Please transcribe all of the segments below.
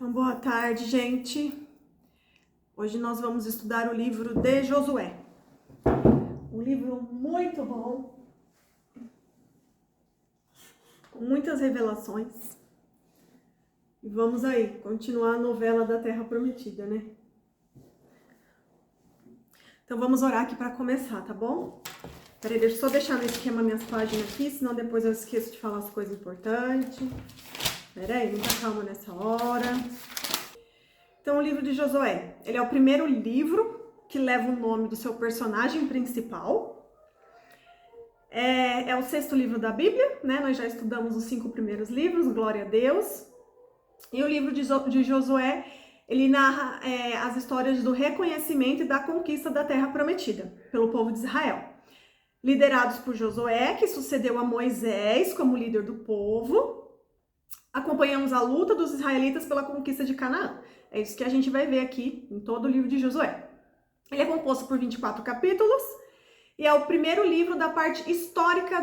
Então, boa tarde, gente. Hoje nós vamos estudar o livro de Josué. Um livro muito bom, com muitas revelações. E vamos aí, continuar a novela da Terra Prometida, né? Então vamos orar aqui para começar, tá bom? Peraí, deixa eu só deixar no esquema minhas páginas aqui, senão depois eu esqueço de falar as coisas importantes. Peraí, muita calma nessa hora. Então, o livro de Josué, ele é o primeiro livro que leva o nome do seu personagem principal. É o sexto livro da Bíblia, né? Nós já estudamos os 5 primeiros livros, glória a Deus. E o livro de Josué, ele narra as histórias do reconhecimento e da conquista da Terra Prometida pelo povo de Israel. Liderados por Josué, que sucedeu a Moisés como líder do povo, acompanhamos a luta dos israelitas pela conquista de Canaã. É isso que a gente vai ver aqui em todo o livro de Josué. Ele é composto por 24 capítulos e é o primeiro livro da parte histórica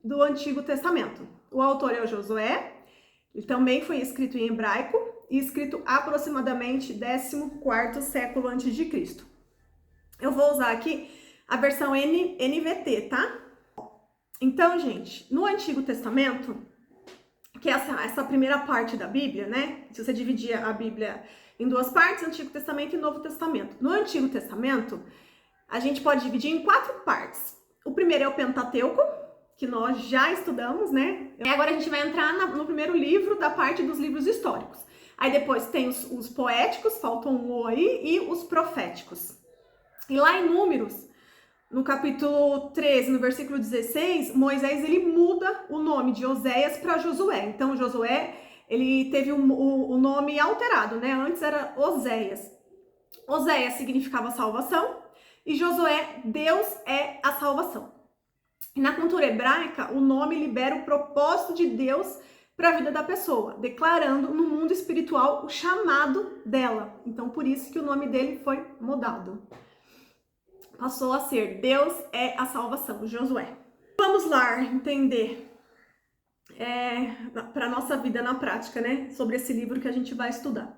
do Antigo Testamento. O autor é o Josué, ele também foi escrito em hebraico e escrito aproximadamente 14º século a.C. Eu vou usar aqui a versão NVT, tá? Então, gente, no Antigo Testamento, que é essa primeira parte da Bíblia, né? Se você dividir a Bíblia em duas partes, Antigo Testamento e Novo Testamento. No Antigo Testamento, a gente pode dividir em 4 partes. O primeiro é o Pentateuco, que nós já estudamos, né? E agora a gente vai entrar no primeiro livro da parte dos livros históricos. Aí depois tem os poéticos, faltam um aí, e os proféticos. E lá em Números, no capítulo 13, no versículo 16, Moisés ele muda o nome de Oséias para Josué. Então, Josué, ele teve o nome alterado, né? Antes era Oséias. Oséias significava salvação e Josué, Deus é a salvação. E na cultura hebraica, o nome libera o propósito de Deus para a vida da pessoa, declarando no mundo espiritual o chamado dela. Então, por isso que o nome dele foi mudado. Passou a ser Deus é a salvação, Josué. Vamos lá entender para a nossa vida na prática, né? Sobre esse livro que a gente vai estudar.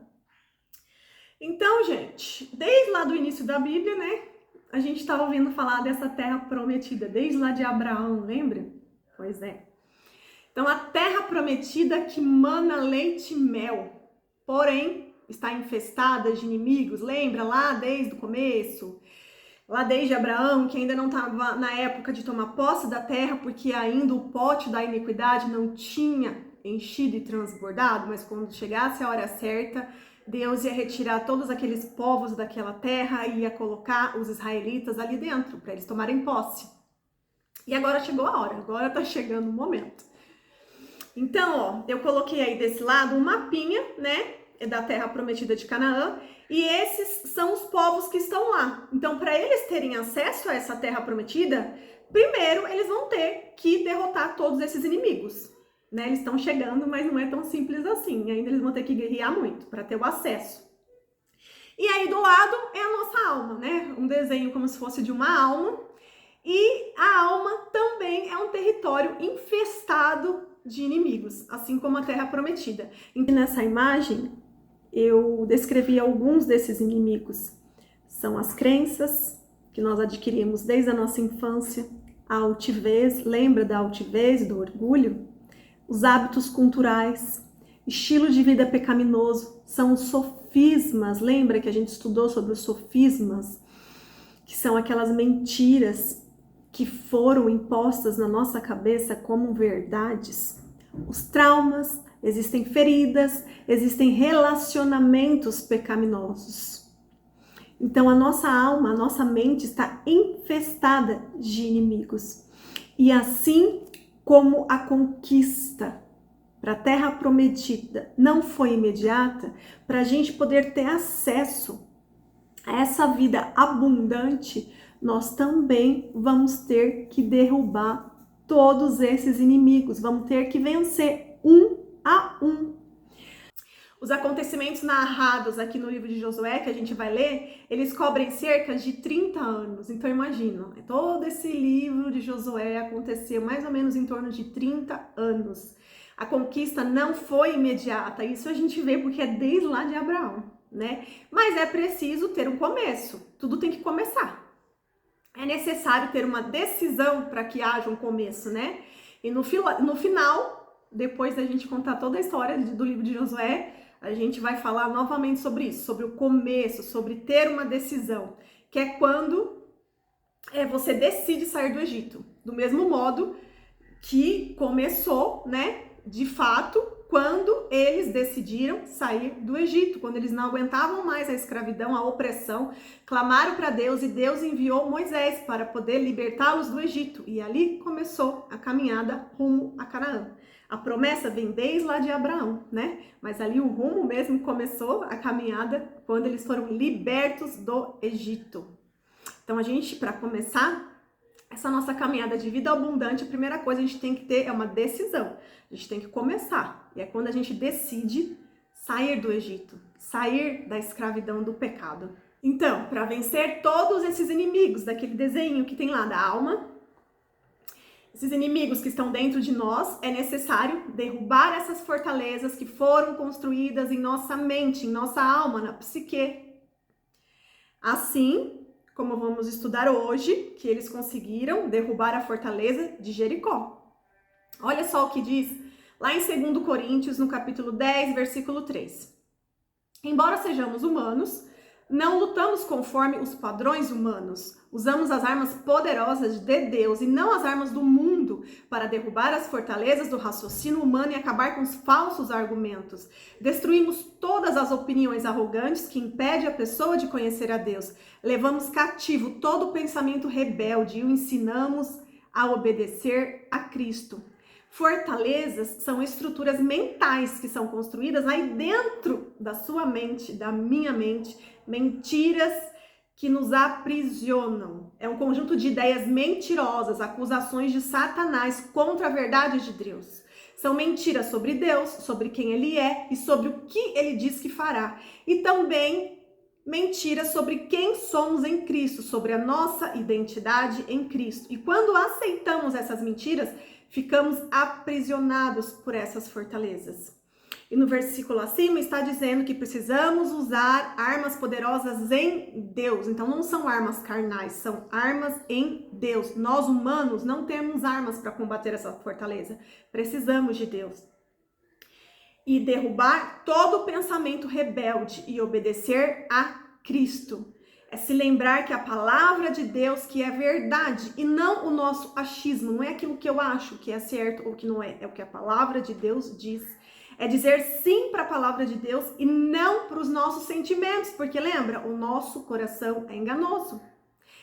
Então, gente, desde lá do início da Bíblia, né? A gente estava ouvindo falar dessa terra prometida, desde lá de Abraão, lembra? Pois é. Então, a terra prometida que mana leite e mel, porém, está infestada de inimigos, lembra lá desde o começo? Lá desde Abraão, que ainda não estava na época de tomar posse da terra, porque ainda o pote da iniquidade não tinha enchido e transbordado, mas quando chegasse a hora certa, Deus ia retirar todos aqueles povos daquela terra e ia colocar os israelitas ali dentro, para eles tomarem posse. E agora chegou a hora, agora está chegando o momento. Então, ó, eu coloquei aí desse lado um mapinha, né, da terra prometida de Canaã, e esses são os povos que estão lá. Então, para eles terem acesso a essa terra prometida, primeiro eles vão ter que derrotar todos esses inimigos, né? Eles estão chegando, mas não é tão simples assim. Ainda eles vão ter que guerrear muito para ter o acesso. E aí do lado é a nossa alma, né? Um desenho como se fosse de uma alma. E a alma também é um território infestado de inimigos, assim como a terra prometida. E nessa imagem eu descrevi alguns desses inimigos. São as crenças que nós adquirimos desde a nossa infância, a altivez, lembra da altivez e do orgulho? Os hábitos culturais, estilo de vida pecaminoso, são os sofismas, lembra que a gente estudou sobre os sofismas? Que são aquelas mentiras que foram impostas na nossa cabeça como verdades. Os traumas, existem feridas, existem relacionamentos pecaminosos. Então a nossa alma, a nossa mente está infestada de inimigos. E assim como a conquista para a terra prometida não foi imediata, para a gente poder ter acesso a essa vida abundante, nós também vamos ter que derrubar todos esses inimigos, vamos ter que vencer um a um. Os acontecimentos narrados aqui no livro de Josué, que a gente vai ler, eles cobrem cerca de 30 anos. Então imagina, todo esse livro de Josué aconteceu mais ou menos em torno de 30 anos. A conquista não foi imediata, isso a gente vê porque é desde lá de Abraão, né? Mas é preciso ter um começo, tudo tem que começar. É necessário ter uma decisão para que haja um começo, né? E no final, depois da gente contar toda a história do livro de Josué, a gente vai falar novamente sobre isso, sobre o começo, sobre ter uma decisão, que é quando você decide sair do Egito. Do mesmo modo que começou, né, de fato, quando eles decidiram sair do Egito, quando eles não aguentavam mais a escravidão, a opressão, clamaram para Deus e Deus enviou Moisés para poder libertá-los do Egito. E ali começou a caminhada rumo a Canaã. A promessa vem desde lá de Abraão, né? Mas ali o rumo mesmo começou a caminhada quando eles foram libertos do Egito. Então a gente, para começar essa nossa caminhada de vida abundante, a primeira coisa a gente tem que ter é uma decisão. A gente tem que começar. E é quando a gente decide sair do Egito, sair da escravidão do pecado. Então, para vencer todos esses inimigos daquele desenho que tem lá da alma, esses inimigos que estão dentro de nós, é necessário derrubar essas fortalezas que foram construídas em nossa mente, em nossa alma, na psique. Assim, como vamos estudar hoje, que eles conseguiram derrubar a fortaleza de Jericó. Olha só o que diz lá em 2 Coríntios, no capítulo 10, versículo 3. Embora sejamos humanos, não lutamos conforme os padrões humanos. Usamos as armas poderosas de Deus e não as armas do mundo para derrubar as fortalezas do raciocínio humano e acabar com os falsos argumentos. Destruímos todas as opiniões arrogantes que impedem a pessoa de conhecer a Deus. Levamos cativo todo o pensamento rebelde e o ensinamos a obedecer a Cristo. Fortalezas são estruturas mentais que são construídas aí dentro da sua mente, da minha mente, mentiras que nos aprisionam. É um conjunto de ideias mentirosas, acusações de Satanás contra a verdade de Deus. São mentiras sobre Deus, sobre quem Ele é e sobre o que Ele diz que fará. E também mentiras sobre quem somos em Cristo, sobre a nossa identidade em Cristo. E quando aceitamos essas mentiras, ficamos aprisionados por essas fortalezas. E no versículo acima está dizendo que precisamos usar armas poderosas em Deus. Então não são armas carnais, são armas em Deus. Nós humanos não temos armas para combater essa fortaleza. Precisamos de Deus. E derrubar todo o pensamento rebelde e obedecer a Cristo. É se lembrar que a palavra de Deus que é verdade e não o nosso achismo, não é aquilo que eu acho que é certo ou que não é, é o que a palavra de Deus diz. É dizer sim para a palavra de Deus e não para os nossos sentimentos, porque lembra, o nosso coração é enganoso.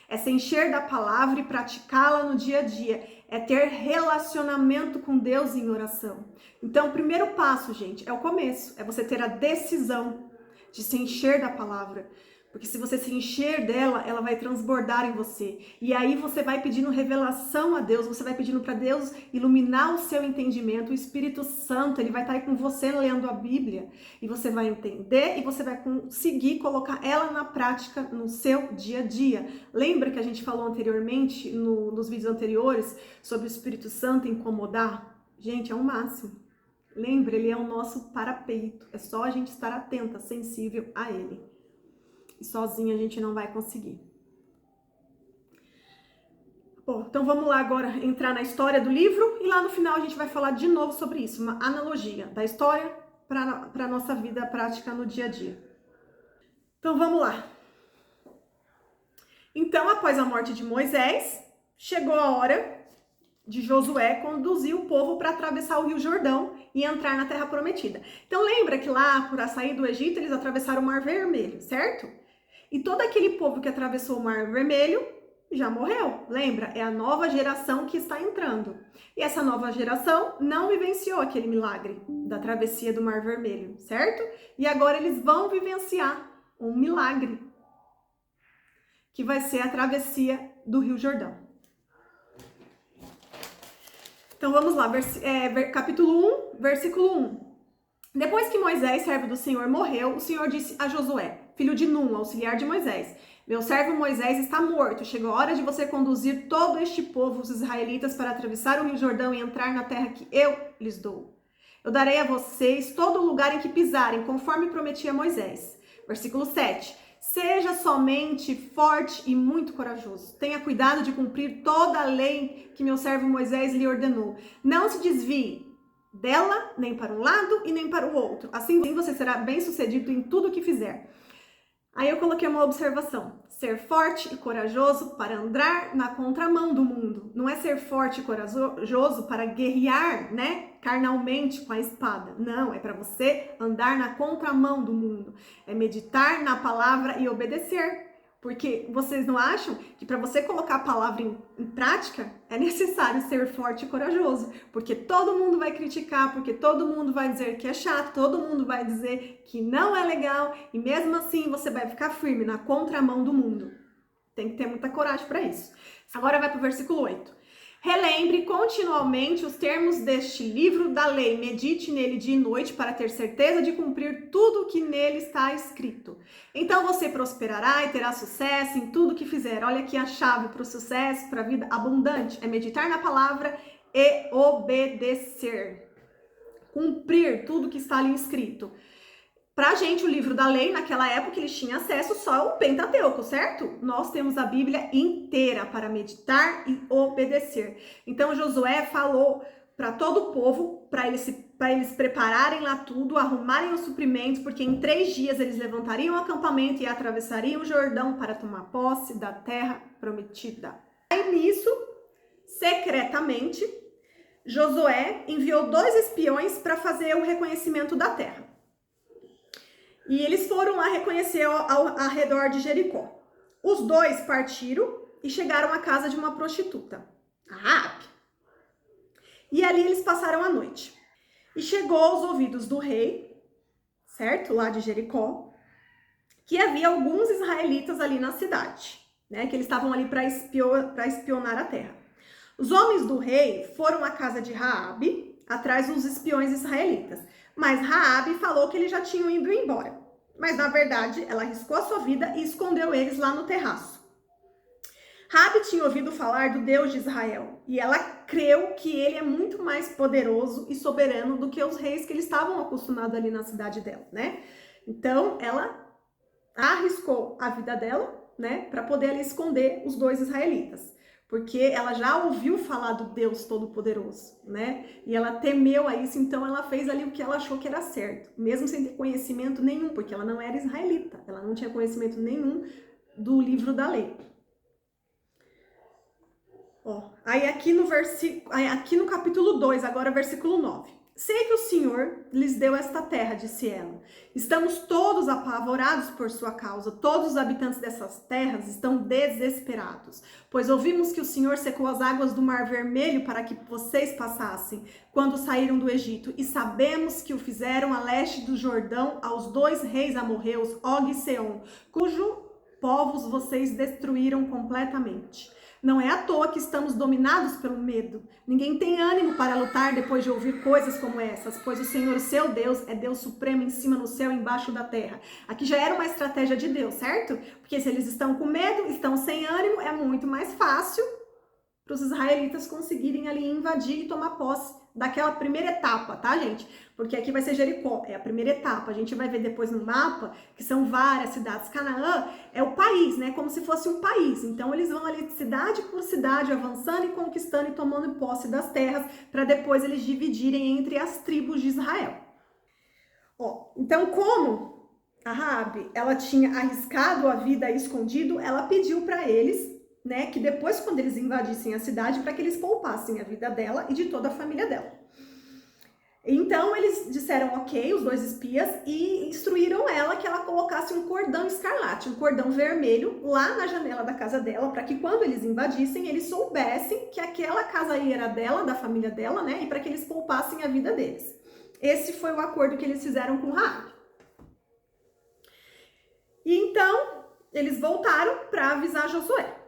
É se encher da palavra e praticá-la no dia a dia. É ter relacionamento com Deus em oração. Então, o primeiro passo, gente, é o começo. É você ter a decisão de se encher da palavra. Porque se você se encher dela, ela vai transbordar em você. E aí você vai pedindo revelação a Deus, você vai pedindo para Deus iluminar o seu entendimento. O Espírito Santo, ele vai estar aí com você lendo a Bíblia. E você vai entender e você vai conseguir colocar ela na prática no seu dia a dia. Lembra que a gente falou anteriormente, nos vídeos anteriores, sobre o Espírito Santo incomodar? Gente, é o máximo. Lembra, ele é o nosso parapeito. É só a gente estar atenta, sensível a ele. E sozinho a gente não vai conseguir. Bom, então vamos lá agora entrar na história do livro e lá no final a gente vai falar de novo sobre isso, uma analogia da história para a nossa vida prática no dia a dia. Então vamos lá. Então, após a morte de Moisés, chegou a hora de Josué conduzir o povo para atravessar o Rio Jordão e entrar na Terra Prometida. Então lembra que lá, para sair do Egito, eles atravessaram o Mar Vermelho, certo? E todo aquele povo que atravessou o Mar Vermelho já morreu. Lembra? É a nova geração que está entrando. E essa nova geração não vivenciou aquele milagre da travessia do Mar Vermelho, certo? E agora eles vão vivenciar um milagre, que vai ser a travessia do Rio Jordão. Então vamos lá, capítulo 1, versículo 1. Depois que Moisés, servo do Senhor, morreu, o Senhor disse a Josué, filho de Num, auxiliar de Moisés: meu servo Moisés está morto. Chegou a hora de você conduzir todo este povo, os israelitas, para atravessar o Rio Jordão e entrar na terra que eu lhes dou. Eu darei a vocês todo o lugar em que pisarem, conforme prometi a Moisés. Versículo 7. Seja somente forte e muito corajoso. Tenha cuidado de cumprir toda a lei que meu servo Moisés lhe ordenou. Não se desvie dela, nem para um lado e nem para o outro. Assim você será bem-sucedido em tudo o que fizer. Aí eu coloquei uma observação. Ser forte e corajoso para andar na contramão do mundo. Não é ser forte e corajoso para guerrear, né, carnalmente com a espada. Não, é para você andar na contramão do mundo. É meditar na palavra e obedecer. Porque vocês não acham que para você colocar a palavra em prática é necessário ser forte e corajoso? Porque todo mundo vai criticar, porque todo mundo vai dizer que é chato, todo mundo vai dizer que não é legal e mesmo assim você vai ficar firme na contramão do mundo. Tem que ter muita coragem para isso. Agora vai para o versículo 8. Relembre continuamente os termos deste livro da lei, medite nele dia e noite para ter certeza de cumprir tudo o que nele está escrito. Então você prosperará e terá sucesso em tudo que fizer. Olha aqui a chave para o sucesso, para a vida abundante, é meditar na palavra e obedecer. Cumprir tudo que está ali escrito. Pra gente, o livro da lei, naquela época, eles tinham acesso só ao Pentateuco, certo? Nós temos a Bíblia inteira para meditar e obedecer. Então, Josué falou para todo o povo, para eles prepararem lá tudo, arrumarem os suprimentos, porque em 3 dias eles levantariam o acampamento e atravessariam o Jordão para tomar posse da terra prometida. Aí, nisso, secretamente, Josué enviou 2 espiões para fazer o reconhecimento da terra. E eles foram lá reconhecer ao redor de Jericó. Os 2 partiram e chegaram à casa de uma prostituta, a Raabe. E ali eles passaram a noite. E chegou aos ouvidos do rei, certo? Lá de Jericó, que havia alguns israelitas ali na cidade, né? Que eles estavam ali para espionar a terra. Os homens do rei foram à casa de Raabe, atrás dos espiões israelitas. Mas Raabe falou que eles já tinham ido embora. Mas, na verdade, ela arriscou a sua vida e escondeu eles lá no terraço. Raabe tinha ouvido falar do Deus de Israel. E ela creu que ele é muito mais poderoso e soberano do que os reis que eles estavam acostumados ali na cidade dela, né? Então, ela arriscou a vida dela, né? Para poder ali esconder os 2 israelitas. Porque ela já ouviu falar do Deus Todo-Poderoso, né? E ela temeu a isso, então ela fez ali o que ela achou que era certo, mesmo sem ter conhecimento nenhum, porque ela não era israelita, ela não tinha conhecimento nenhum do livro da lei. Ó, aí aqui no capítulo 2, agora versículo 9. Sei que o Senhor lhes deu esta terra, disse ela. Estamos todos apavorados por sua causa. Todos os habitantes dessas terras estão desesperados, pois ouvimos que o Senhor secou as águas do Mar Vermelho para que vocês passassem quando saíram do Egito. E sabemos que o fizeram a leste do Jordão aos 2 reis amorreus, Og e Seom, cujos povos vocês destruíram completamente. Não é à toa que estamos dominados pelo medo. Ninguém tem ânimo para lutar depois de ouvir coisas como essas, pois o Senhor, seu Deus, é Deus supremo em cima no céu e embaixo da terra. Aqui já era uma estratégia de Deus, certo? Porque se eles estão com medo, estão sem ânimo, é muito mais fácil para os israelitas conseguirem ali invadir e tomar posse daquela primeira etapa, tá, gente? Porque aqui vai ser Jericó, é a primeira etapa. A gente vai ver depois no mapa que são várias cidades. Canaã é o país, né? Como se fosse um país. Então eles vão ali cidade por cidade, avançando e conquistando e tomando posse das terras, para depois eles dividirem entre as tribos de Israel. Ó, então como a Raabe, ela tinha arriscado a vida escondido, ela pediu para eles, né, que depois, quando eles invadissem a cidade, para que eles poupassem a vida dela e de toda a família dela. Então, eles disseram ok, os 2 espias, e instruíram ela que ela colocasse um cordão escarlate, um cordão vermelho, lá na janela da casa dela, para que quando eles invadissem, eles soubessem que aquela casa aí era dela, da família dela, né, e para que eles poupassem a vida deles. Esse foi o acordo que eles fizeram com Raabe. E então, eles voltaram para avisar Josué.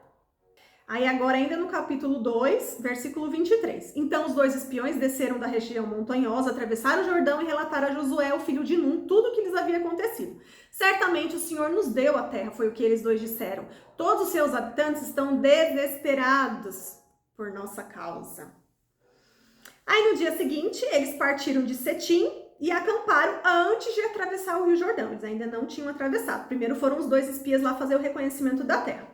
Aí agora ainda no capítulo 2, versículo 23. Então os 2 espiões desceram da região montanhosa, atravessaram o Jordão e relataram a Josué, o filho de Nun, tudo o que lhes havia acontecido. Certamente o Senhor nos deu a terra, foi o que eles 2 disseram. Todos os seus habitantes estão desesperados por nossa causa. Aí no dia seguinte, eles partiram de Setim e acamparam antes de atravessar o Rio Jordão. Eles ainda não tinham atravessado. Primeiro foram os 2 espias lá fazer o reconhecimento da terra.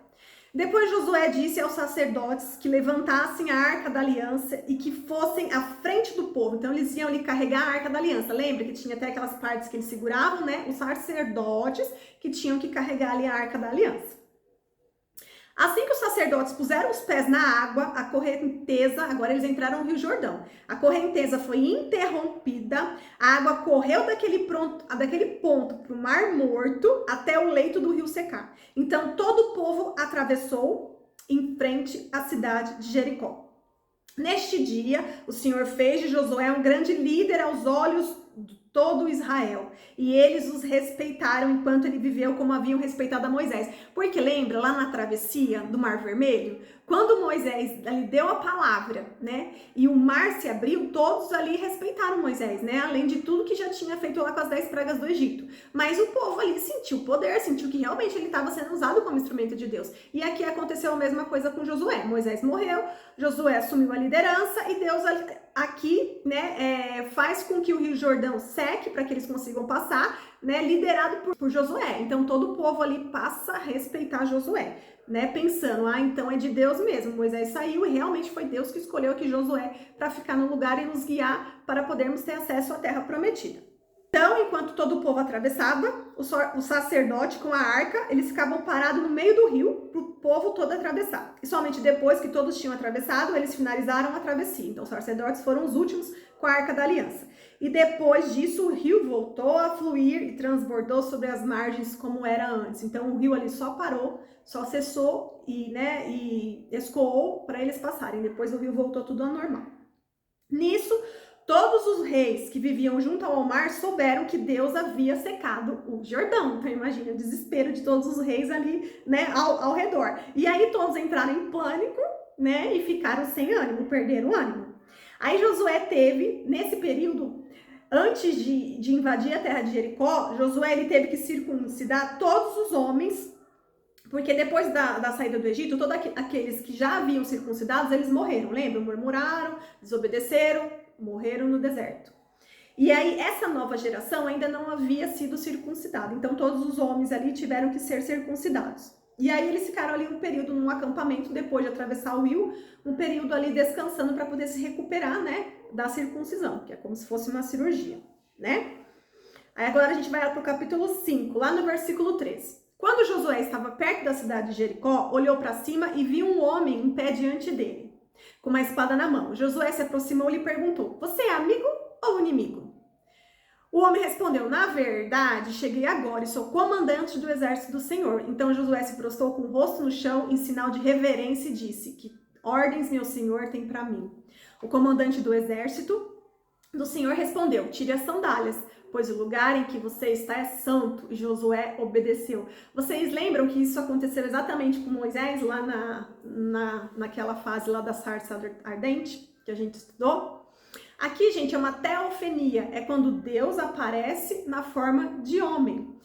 Depois Josué disse aos sacerdotes que levantassem a Arca da Aliança e que fossem à frente do povo. Então eles iam ali carregar a Arca da Aliança. Lembra que tinha até aquelas partes que eles seguravam, né? Os sacerdotes que tinham que carregar ali a Arca da Aliança. Assim que os sacerdotes puseram os pés na água, a correnteza, agora eles entraram no Rio Jordão, a correnteza foi interrompida, a água correu daquele ponto para o Mar Morto até o leito do rio secar. Então todo o povo atravessou em frente à cidade de Jericó. Neste dia, o Senhor fez de Josué um grande líder aos olhos de todo Israel. E eles os respeitaram enquanto ele viveu como haviam respeitado a Moisés. Porque lembra, lá na travessia do Mar Vermelho, quando Moisés ali deu a palavra, né? E o mar se abriu, todos ali respeitaram Moisés, né? Além de tudo que já tinha feito lá com as 10 pragas do Egito. Mas o povo ali sentiu o poder, sentiu que realmente ele estava sendo usado como instrumento de Deus. E aqui aconteceu a mesma coisa com Josué. Moisés morreu, Josué assumiu a liderança e Deus aqui, né, faz com que o Rio Jordão seque para que eles consigam passar, né, liderado por Josué. Então todo o povo ali passa a respeitar Josué, né, pensando, então é de Deus mesmo. Moisés saiu e realmente foi Deus que escolheu aqui Josué para ficar no lugar e nos guiar para podermos ter acesso à terra prometida. Então, enquanto todo o povo atravessava, o sacerdote com a arca, eles ficavam parados no meio do rio para o povo todo atravessar. E somente depois que todos tinham atravessado, eles finalizaram a travessia. Então, os sacerdotes foram os últimos com a Arca da Aliança. E depois disso, o rio voltou a fluir e transbordou sobre as margens como era antes. Então, o rio ali só parou, só cessou e escoou para eles passarem. Depois, o rio voltou tudo ao normal. Nisso, todos os reis que viviam junto ao mar souberam que Deus havia secado o Jordão. Então, imagina o desespero de todos os reis ali, né, ao redor. E aí, todos entraram em pânico, né, e ficaram sem ânimo, perderam o ânimo. Aí, Josué teve, nesse período, antes de invadir a terra de Jericó, Josué ele teve que circuncidar todos os homens, porque depois da saída do Egito, todos aqueles que já haviam circuncidados, eles morreram, lembra? Murmuraram, desobedeceram, morreram no deserto. E aí, essa nova geração ainda não havia sido circuncidada. Então, todos os homens ali tiveram que ser circuncidados. E aí, eles ficaram ali um período num acampamento, depois de atravessar o rio, um período ali descansando para poder se recuperar, né, da circuncisão, que é como se fosse uma cirurgia, né? Aí, agora a gente vai para o capítulo 5, lá no versículo 3. Quando Josué estava perto da cidade de Jericó, olhou para cima e viu um homem em pé diante dele, com uma espada na mão. Josué se aproximou e lhe perguntou: você é amigo ou inimigo? O homem respondeu: na verdade, cheguei agora e sou comandante do exército do Senhor. Então Josué se prostrou com o rosto no chão em sinal de reverência e disse: que ordens meu senhor tem para mim? O comandante do exército do Senhor respondeu: tire as sandálias, pois o lugar em que você está é santo. E Josué obedeceu. Vocês lembram que isso aconteceu exatamente com Moisés, lá naquela fase lá da sarça ardente, que a gente estudou? Aqui, gente, é uma teofania, é quando Deus aparece na forma de homem.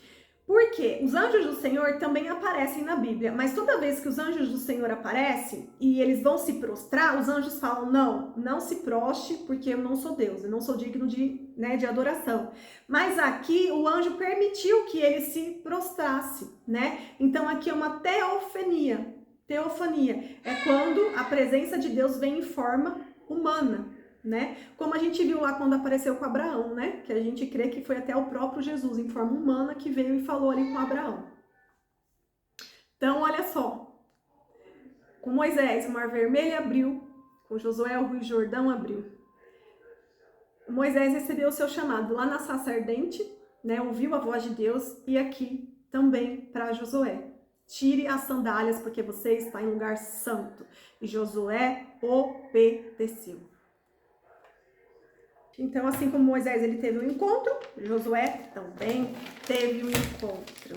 Por quê? Os anjos do Senhor também aparecem na Bíblia, mas toda vez que os anjos do Senhor aparecem e eles vão se prostrar, os anjos falam: não se proste, porque eu não sou Deus, eu não sou digno de adoração. Mas aqui o anjo permitiu que ele se prostrasse, né? Então aqui é uma teofania. Teofania é quando a presença de Deus vem em forma humana, né? Como a gente viu lá quando apareceu com Abraão, né? Que a gente crê que foi até o próprio Jesus em forma humana que veio e falou ali com Abraão. Então, olha só. Com Moisés, o Mar Vermelho abriu. Com Josué, o Rio Jordão abriu. Moisés recebeu o seu chamado lá na sarça ardente, né? Ouviu a voz de Deus. E aqui também para Josué: tire as sandálias, porque você está em lugar santo. E Josué obedeceu. Então, assim como Moisés ele teve um encontro, Josué também teve um encontro.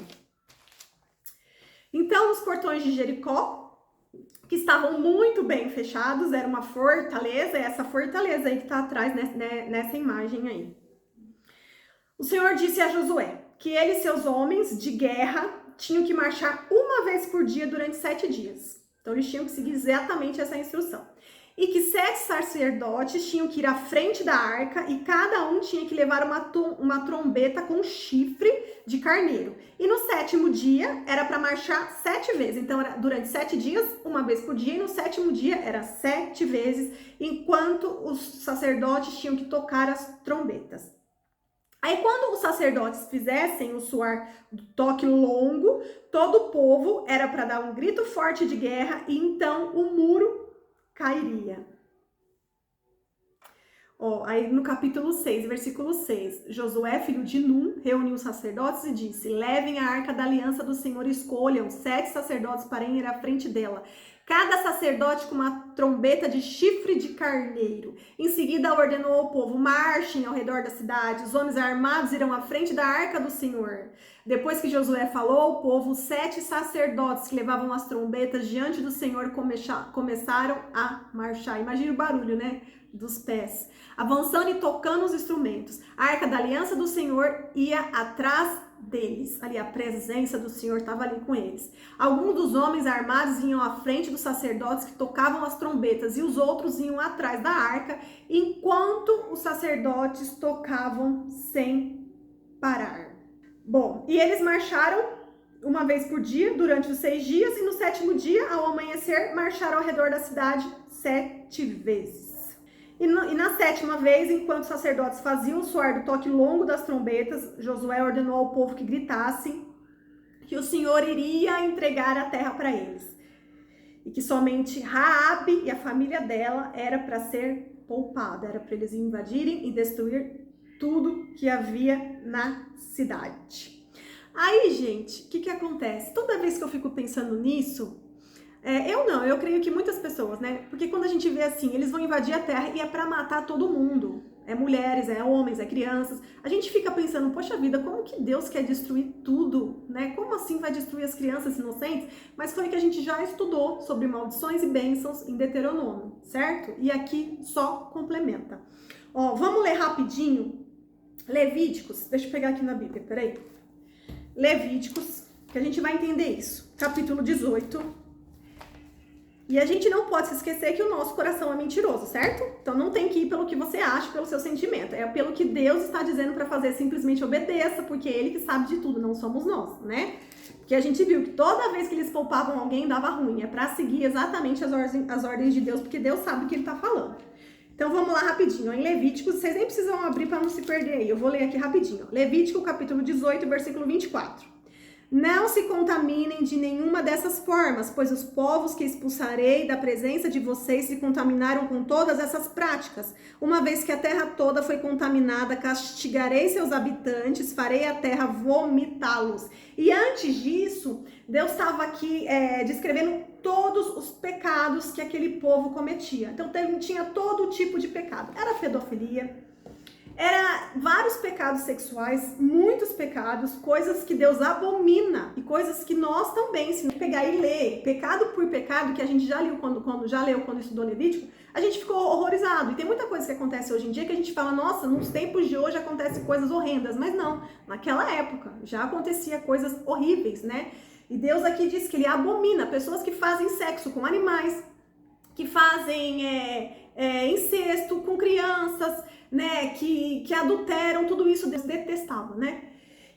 Então, os portões de Jericó, que estavam muito bem fechados, era uma fortaleza, é essa fortaleza aí que está atrás nessa imagem aí. O Senhor disse a Josué que ele e seus homens de guerra tinham que marchar uma vez por dia durante 7 dias. Então, eles tinham que seguir exatamente essa instrução. e que 7 sacerdotes tinham que ir à frente da arca e cada um tinha que levar uma trombeta com chifre de carneiro. E no 7º dia era para marchar 7 vezes. Então, era durante 7 dias, uma vez por dia, e no 7º dia era 7 vezes, enquanto os sacerdotes tinham que tocar as trombetas. Aí, quando os sacerdotes fizessem o soar do toque longo, todo o povo era para dar um grito forte de guerra e então o muro cairia. Aí no capítulo 6, versículo 6, Josué, filho de Num, reuniu os sacerdotes e disse: levem a arca da aliança do Senhor e escolham 7 sacerdotes para ir à frente dela, cada sacerdote com uma trombeta de chifre de carneiro. Em seguida ordenou ao povo: marchem ao redor da cidade, os homens armados irão à frente da arca do Senhor. Depois que Josué falou ao povo, 7 sacerdotes que levavam as trombetas diante do Senhor começaram a marchar. Imagina o barulho, né? Dos pés, avançando e tocando os instrumentos. A arca da aliança do Senhor ia atrás deles. Ali a presença do Senhor estava ali com eles. Alguns dos homens armados iam à frente dos sacerdotes que tocavam as trombetas e os outros iam atrás da arca, enquanto os sacerdotes tocavam sem parar. Bom, e eles marcharam uma vez por dia durante os 6 dias e no 7º dia, ao amanhecer, marcharam ao redor da cidade 7 vezes. E na 7ª vez, enquanto os sacerdotes faziam o soar do toque longo das trombetas, Josué ordenou ao povo que gritassem que o Senhor iria entregar a terra para eles. E que somente Raabe e a família dela era para ser poupada, era para eles invadirem e destruir tudo que havia na cidade. Aí, gente, o que acontece? Toda vez que eu fico pensando nisso, eu creio que muitas pessoas, né? Porque quando a gente vê assim, eles vão invadir a terra e é pra matar todo mundo. É mulheres, é homens, é crianças. A gente fica pensando, poxa vida, como que Deus quer destruir tudo, né? Como assim vai destruir as crianças inocentes? Mas foi que a gente já estudou sobre maldições e bênçãos em Deuteronômio, certo? E aqui só complementa. Vamos ler rapidinho Levíticos. Deixa eu pegar aqui na Bíblia, peraí. Levíticos, que a gente vai entender isso. Capítulo 18. E a gente não pode se esquecer que o nosso coração é mentiroso, certo? Então não tem que ir pelo que você acha, pelo seu sentimento. É pelo que Deus está dizendo para fazer, simplesmente obedeça, porque é Ele que sabe de tudo, não somos nós, né? Porque a gente viu que toda vez que eles poupavam alguém, dava ruim. É para seguir exatamente as ordens de Deus, porque Deus sabe o que Ele está falando. Então vamos lá rapidinho. Em Levíticos, vocês nem precisam abrir para não se perder aí. Eu vou ler aqui rapidinho. Levítico, capítulo 18, versículo 24. Não se contaminem de nenhuma dessas formas, pois os povos que expulsarei da presença de vocês se contaminaram com todas essas práticas. Uma vez que a terra toda foi contaminada, castigarei seus habitantes, farei a terra vomitá-los. E antes disso, Deus estava aqui descrevendo todos os pecados que aquele povo cometia. Então tinha todo tipo de pecado. Era pedofilia, era vários pecados sexuais, muitos pecados, coisas que Deus abomina e coisas que nós também, se pegar e ler pecado por pecado, que a gente já leu quando estudou Levítico, a gente ficou horrorizado. E tem muita coisa que acontece hoje em dia que a gente fala, nossa, nos tempos de hoje acontecem coisas horrendas, mas não, naquela época já acontecia coisas horríveis, né? E Deus aqui diz que Ele abomina pessoas que fazem sexo com animais, que fazem incesto com crianças, né, que adulteram, tudo isso Deus detestava, né?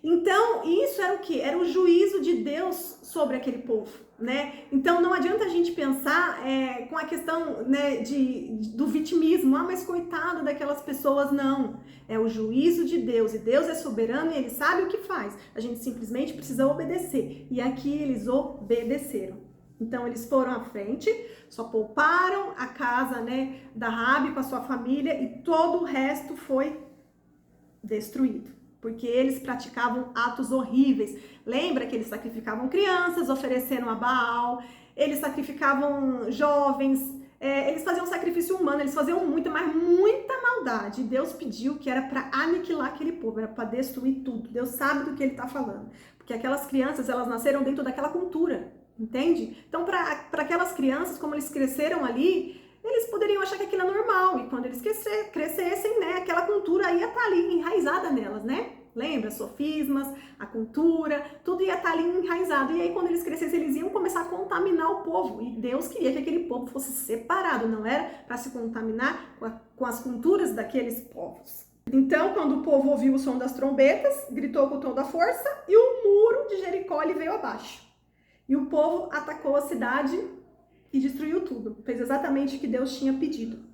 Então, isso era o quê? Era o juízo de Deus sobre aquele povo, né? Então, não adianta a gente pensar com a questão, né, do vitimismo. Ah, mas coitado daquelas pessoas, não. É o juízo de Deus, e Deus é soberano e Ele sabe o que faz. A gente simplesmente precisa obedecer. E aqui eles obedeceram. Então, eles foram à frente, só pouparam a casa, né, da Raabe com a sua família e todo o resto foi destruído. Porque eles praticavam atos horríveis. Lembra que eles sacrificavam crianças, ofereceram a Baal, eles sacrificavam jovens, eles faziam sacrifício humano, eles faziam muita maldade. Deus pediu que era para aniquilar aquele povo, era para destruir tudo. Deus sabe do que Ele está falando. Porque aquelas crianças, elas nasceram dentro daquela cultura. Entende? Então, para aquelas crianças, como eles cresceram ali, eles poderiam achar que aquilo é normal. E quando eles crescessem, né, aquela cultura ia estar ali enraizada nelas, né? Lembra? Sofismas, a cultura, tudo ia estar ali enraizado. E aí, quando eles crescessem, eles iam começar a contaminar o povo. E Deus queria que aquele povo fosse separado, não era para se contaminar com as culturas daqueles povos. Então, quando o povo ouviu o som das trombetas, gritou com toda a força e o muro de Jericó ele veio abaixo. E o povo atacou a cidade e destruiu tudo. Fez exatamente o que Deus tinha pedido.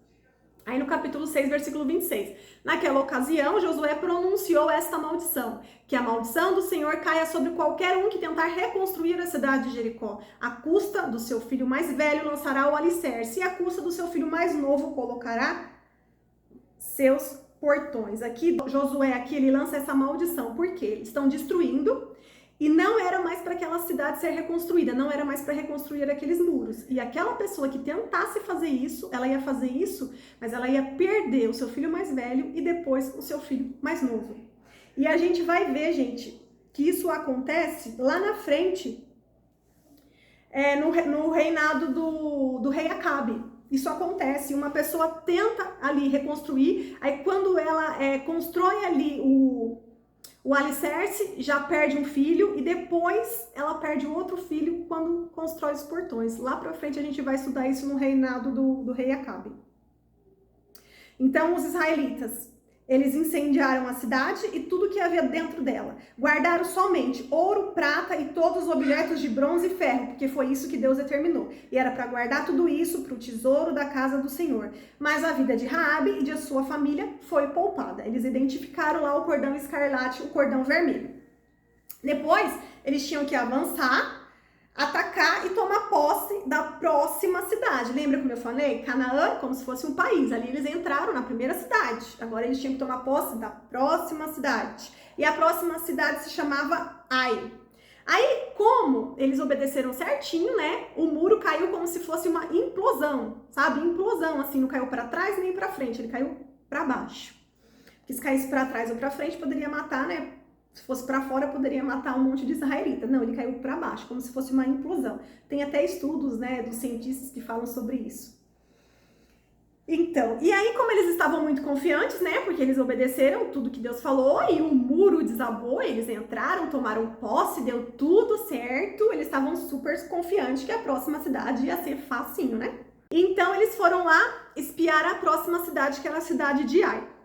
Aí no capítulo 6, versículo 26. Naquela ocasião, Josué pronunciou esta maldição: que a maldição do Senhor caia sobre qualquer um que tentar reconstruir a cidade de Jericó. À custa do seu filho mais velho lançará o alicerce, e à custa do seu filho mais novo colocará seus portões. Aqui, Josué, ele lança essa maldição, porque eles estão destruindo, e não era mais para aquela cidade ser reconstruída, não era mais para reconstruir aqueles muros. E aquela pessoa que tentasse fazer isso, ela ia fazer isso, mas ela ia perder o seu filho mais velho e depois o seu filho mais novo. E a gente vai ver, gente, que isso acontece lá na frente, no reinado do rei Acabe. Isso acontece, uma pessoa tenta ali reconstruir, aí quando ela constrói ali o alicerce, já perde um filho e depois ela perde o outro filho quando constrói os portões. Lá pra frente a gente vai estudar isso no reinado do rei Acabe. Então os israelitas, eles incendiaram a cidade e tudo que havia dentro dela. Guardaram somente ouro, prata e todos os objetos de bronze e ferro, porque foi isso que Deus determinou. E era para guardar tudo isso para o tesouro da casa do Senhor. Mas a vida de Raabe e de sua família foi poupada. Eles identificaram lá o cordão escarlate, o cordão vermelho. Depois, eles tinham que avançar, atacar e tomar posse da próxima cidade. Lembra como eu falei? Canaã, como se fosse um país. Ali eles entraram na primeira cidade. Agora eles tinham que tomar posse da próxima cidade. E a próxima cidade se chamava Ai. Aí, como eles obedeceram certinho, né? O muro caiu como se fosse uma implosão, sabe? Implosão, assim, não caiu para trás nem para frente, ele caiu para baixo. Porque se caísse para trás ou para frente, poderia matar, né? Se fosse para fora, poderia matar um monte de israelita. Não, ele caiu para baixo, como se fosse uma implosão. Tem até estudos, né, dos cientistas que falam sobre isso. Então, e aí como eles estavam muito confiantes, né, porque eles obedeceram tudo que Deus falou e o muro desabou, eles entraram, tomaram posse, deu tudo certo, eles estavam super confiantes que a próxima cidade ia ser facinho, né? Então eles foram lá espiar a próxima cidade, que era a cidade de Ai.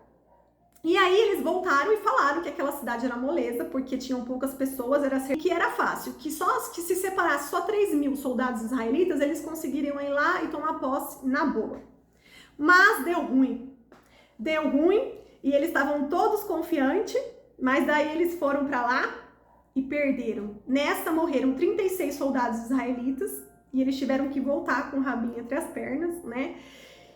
E aí eles voltaram e falaram que aquela cidade era moleza, porque tinham poucas pessoas, que era fácil, que se separasse só 3.000 soldados israelitas, eles conseguiriam ir lá e tomar posse na boa. Mas deu ruim e eles estavam todos confiantes, mas daí eles foram para lá e perderam. Nessa morreram 36 soldados israelitas e eles tiveram que voltar com o rabinho entre as pernas, né?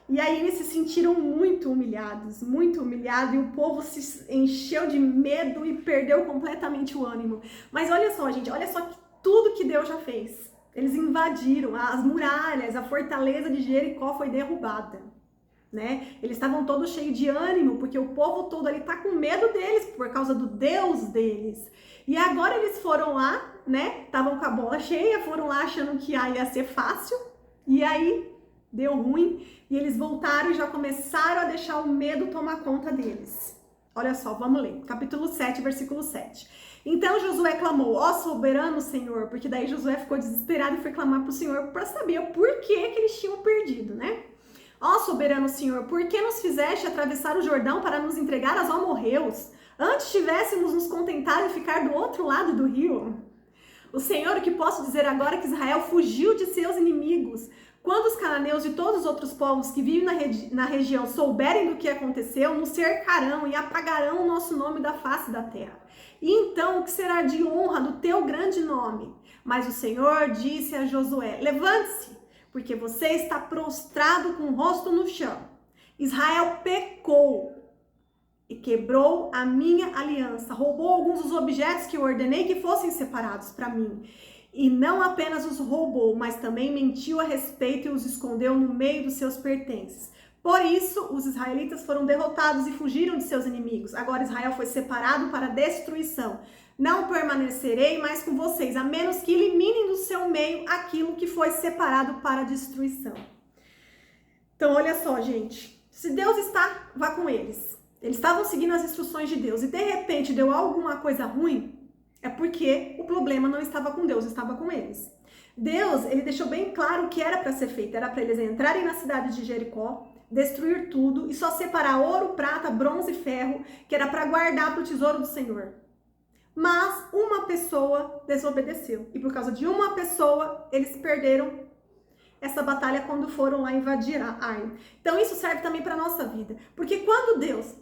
E aí eles se sentiram muito humilhados, e o povo se encheu de medo e perdeu completamente o ânimo. Mas olha só, gente, olha só tudo que Deus já fez. Eles invadiram as muralhas, a fortaleza de Jericó foi derrubada, né? Eles estavam todos cheios de ânimo, porque o povo todo ali tá com medo deles, por causa do Deus deles. E agora eles foram lá, né? Estavam com a bola cheia, foram lá achando que ia ser fácil, e aí deu ruim. E eles voltaram e já começaram a deixar o medo tomar conta deles. Olha só, vamos ler. Capítulo 7, versículo 7. Então Josué clamou: ó soberano Senhor, porque daí Josué ficou desesperado e foi clamar para o Senhor para saber o porquê que eles tinham perdido, né? Ó soberano Senhor, por que nos fizeste atravessar o Jordão para nos entregar aos amorreus? Antes tivéssemos nos contentado em ficar do outro lado do rio. O Senhor, o que posso dizer agora é que Israel fugiu de seus inimigos. Quando os cananeus e todos os outros povos que vivem na região souberem do que aconteceu, nos cercarão e apagarão o nosso nome da face da terra. E então, o que será de honra do teu grande nome? Mas o Senhor disse a Josué: levante-se, porque você está prostrado com o rosto no chão. Israel pecou e quebrou a minha aliança, roubou alguns dos objetos que eu ordenei que fossem separados para mim. E não apenas os roubou, mas também mentiu a respeito e os escondeu no meio dos seus pertences. Por isso, os israelitas foram derrotados e fugiram de seus inimigos. Agora Israel foi separado para destruição. Não permanecerei mais com vocês, a menos que eliminem do seu meio aquilo que foi separado para destruição. Então, olha só, gente. Se Deus está, vá com eles. eles estavam seguindo as instruções de Deus e de repente deu alguma coisa ruim, é porque o problema não estava com Deus, estava com eles. Deus, ele deixou bem claro o que era para ser feito, era para eles entrarem na cidade de Jericó, destruir tudo e só separar ouro, prata, bronze e ferro, que era para guardar para o tesouro do Senhor. Mas uma pessoa desobedeceu e por causa de uma pessoa eles perderam essa batalha quando foram lá invadir Ai. Então isso serve também para nossa vida, porque quando Deus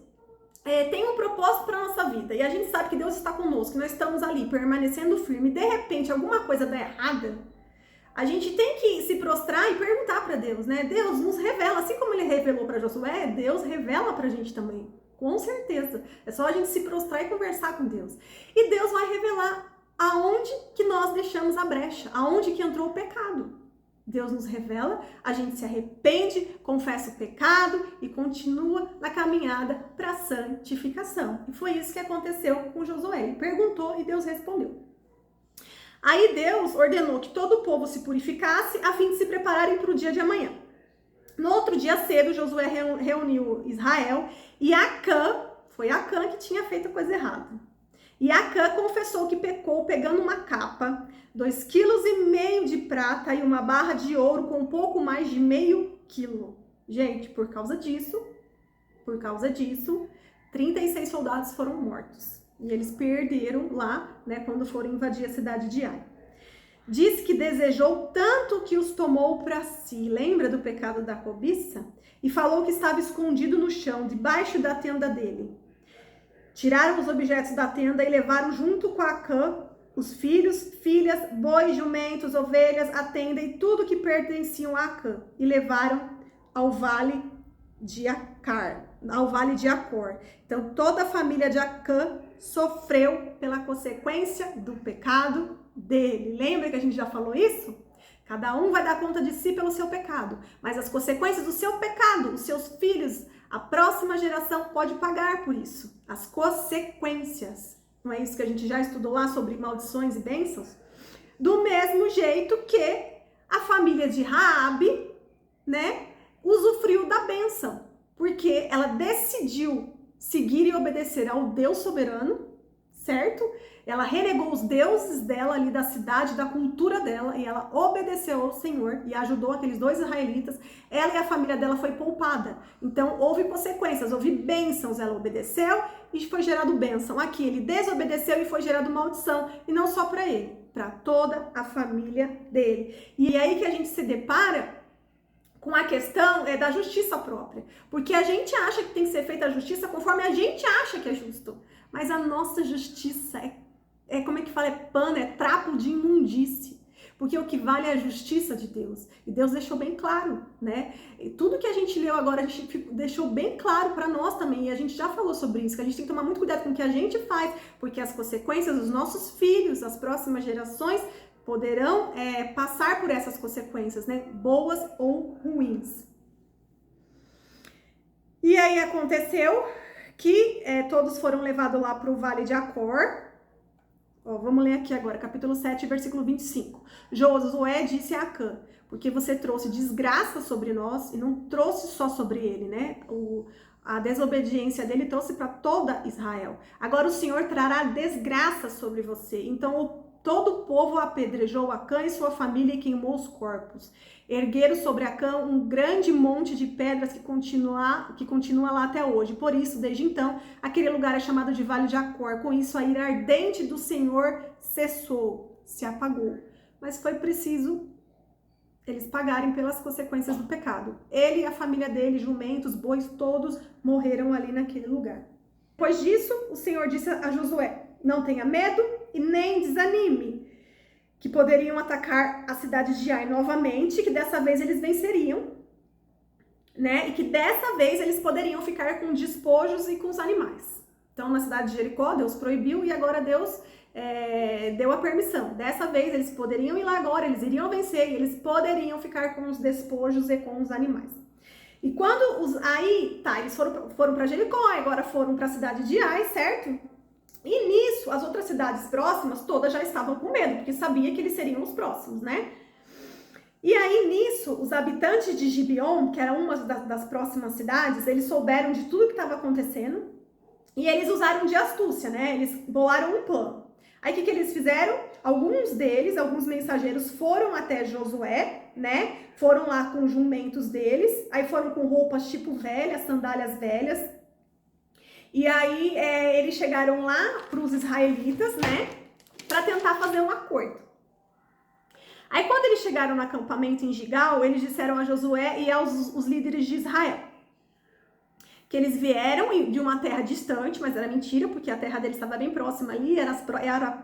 tem um propósito para nossa vida e a gente sabe que Deus está conosco, nós estamos ali permanecendo firme, de repente alguma coisa dá errada, a gente tem que se prostrar e perguntar para Deus, né? Deus nos revela, assim como ele revelou para Josué, Deus revela para a gente também, com certeza. É só a gente se prostrar e conversar com Deus. E Deus vai revelar aonde que nós deixamos a brecha, aonde que entrou o pecado. Deus nos revela, a gente se arrepende, confessa o pecado e continua na caminhada para a santificação. E foi isso que aconteceu com Josué. Ele perguntou e Deus respondeu. Aí Deus ordenou que todo o povo se purificasse a fim de se prepararem para o dia de amanhã. No outro dia cedo, Josué reuniu Israel e Acã, foi Acã que tinha feito a coisa errada. E Acã confessou que pecou pegando uma capa, 2,5 kg de prata e uma barra de ouro com um pouco mais de meio quilo. Gente, por causa disso, 36 soldados foram mortos. E eles perderam lá, né, quando foram invadir a cidade de Ai. Diz que desejou tanto que os tomou para si. Lembra do pecado da cobiça? E falou que estava escondido no chão, debaixo da tenda dele. Tiraram os objetos da tenda e levaram junto com Acã os filhos, filhas, bois, jumentos, ovelhas, a tenda e tudo que pertenciam a Acã. E levaram ao vale de Acor. Então, toda a família de Acã sofreu pela consequência do pecado dele. Lembra que a gente já falou isso? Cada um vai dar conta de si pelo seu pecado, mas as consequências do seu pecado, os seus filhos, a próxima geração pode pagar por isso. As consequências. Não é isso que a gente já estudou lá sobre maldições e bênçãos? Do mesmo jeito que a família de Raabe, né, usufruiu da bênção, porque ela decidiu seguir e obedecer ao Deus soberano, certo? Ela renegou os deuses dela ali da cidade, da cultura dela, e ela obedeceu ao Senhor e ajudou aqueles 2 israelitas. Ela e a família dela foi poupada. Então, houve consequências, houve bênçãos. Ela obedeceu e foi gerado bênção. Aqui, ele desobedeceu e foi gerado maldição. E não só para ele, para toda a família dele. E é aí que a gente se depara com a questão da justiça própria. Porque a gente acha que tem que ser feita a justiça conforme a gente acha que é justo. Mas a nossa justiça como é que fala? É pano, é trapo de imundície. Porque o que vale é a justiça de Deus. E Deus deixou bem claro, né? E tudo que a gente leu agora, a gente deixou bem claro para nós também. E a gente já falou sobre isso, que a gente tem que tomar muito cuidado com o que a gente faz. Porque as consequências dos nossos filhos, as próximas gerações, poderão passar por essas consequências, né? Boas ou ruins. E aí aconteceu que todos foram levados lá para o Vale de Acor. Vamos ler aqui agora, capítulo 7, versículo 25. Josué disse a Acã, porque você trouxe desgraça sobre nós e não trouxe só sobre ele, né? A desobediência dele trouxe para toda Israel. Agora o Senhor trará desgraça sobre você. Então todo o povo apedrejou Acã e sua família e queimou os corpos. Ergueram sobre Acã um grande monte de pedras que continua lá até hoje. Por isso, desde então, aquele lugar é chamado de Vale de Acor. Com isso, a ira ardente do Senhor cessou, se apagou. Mas foi preciso eles pagarem pelas consequências do pecado. Ele e a família dele, jumentos, bois, todos morreram ali naquele lugar. Depois disso, o Senhor disse a Josué, não tenha medo e nem desanime, que poderiam atacar a cidade de Ai novamente, que dessa vez eles venceriam, né? E que dessa vez eles poderiam ficar com despojos e com os animais. Então, na cidade de Jericó, Deus proibiu e agora Deus deu a permissão. Dessa vez eles poderiam ir lá agora, eles iriam vencer e eles poderiam ficar com os despojos e com os animais. E quando eles foram para Jericó, agora foram para a cidade de Ai, certo? E nisso, as outras cidades próximas todas já estavam com medo, porque sabia que eles seriam os próximos, né? E aí, nisso, os habitantes de Gibeon, que era uma das próximas cidades, eles souberam de tudo que estava acontecendo e eles usaram de astúcia, né? Eles bolaram um plano. Aí, o que eles fizeram? Alguns deles, alguns mensageiros, foram até Josué, né? Foram lá com jumentos deles, aí foram com roupas tipo velhas, sandálias velhas. E aí, eles chegaram lá para os israelitas, né? Para tentar fazer um acordo. Aí quando eles chegaram no acampamento em Gigal, eles disseram a Josué e aos os líderes de Israel que eles vieram de uma terra distante, mas era mentira, porque a terra deles estava bem próxima ali, eram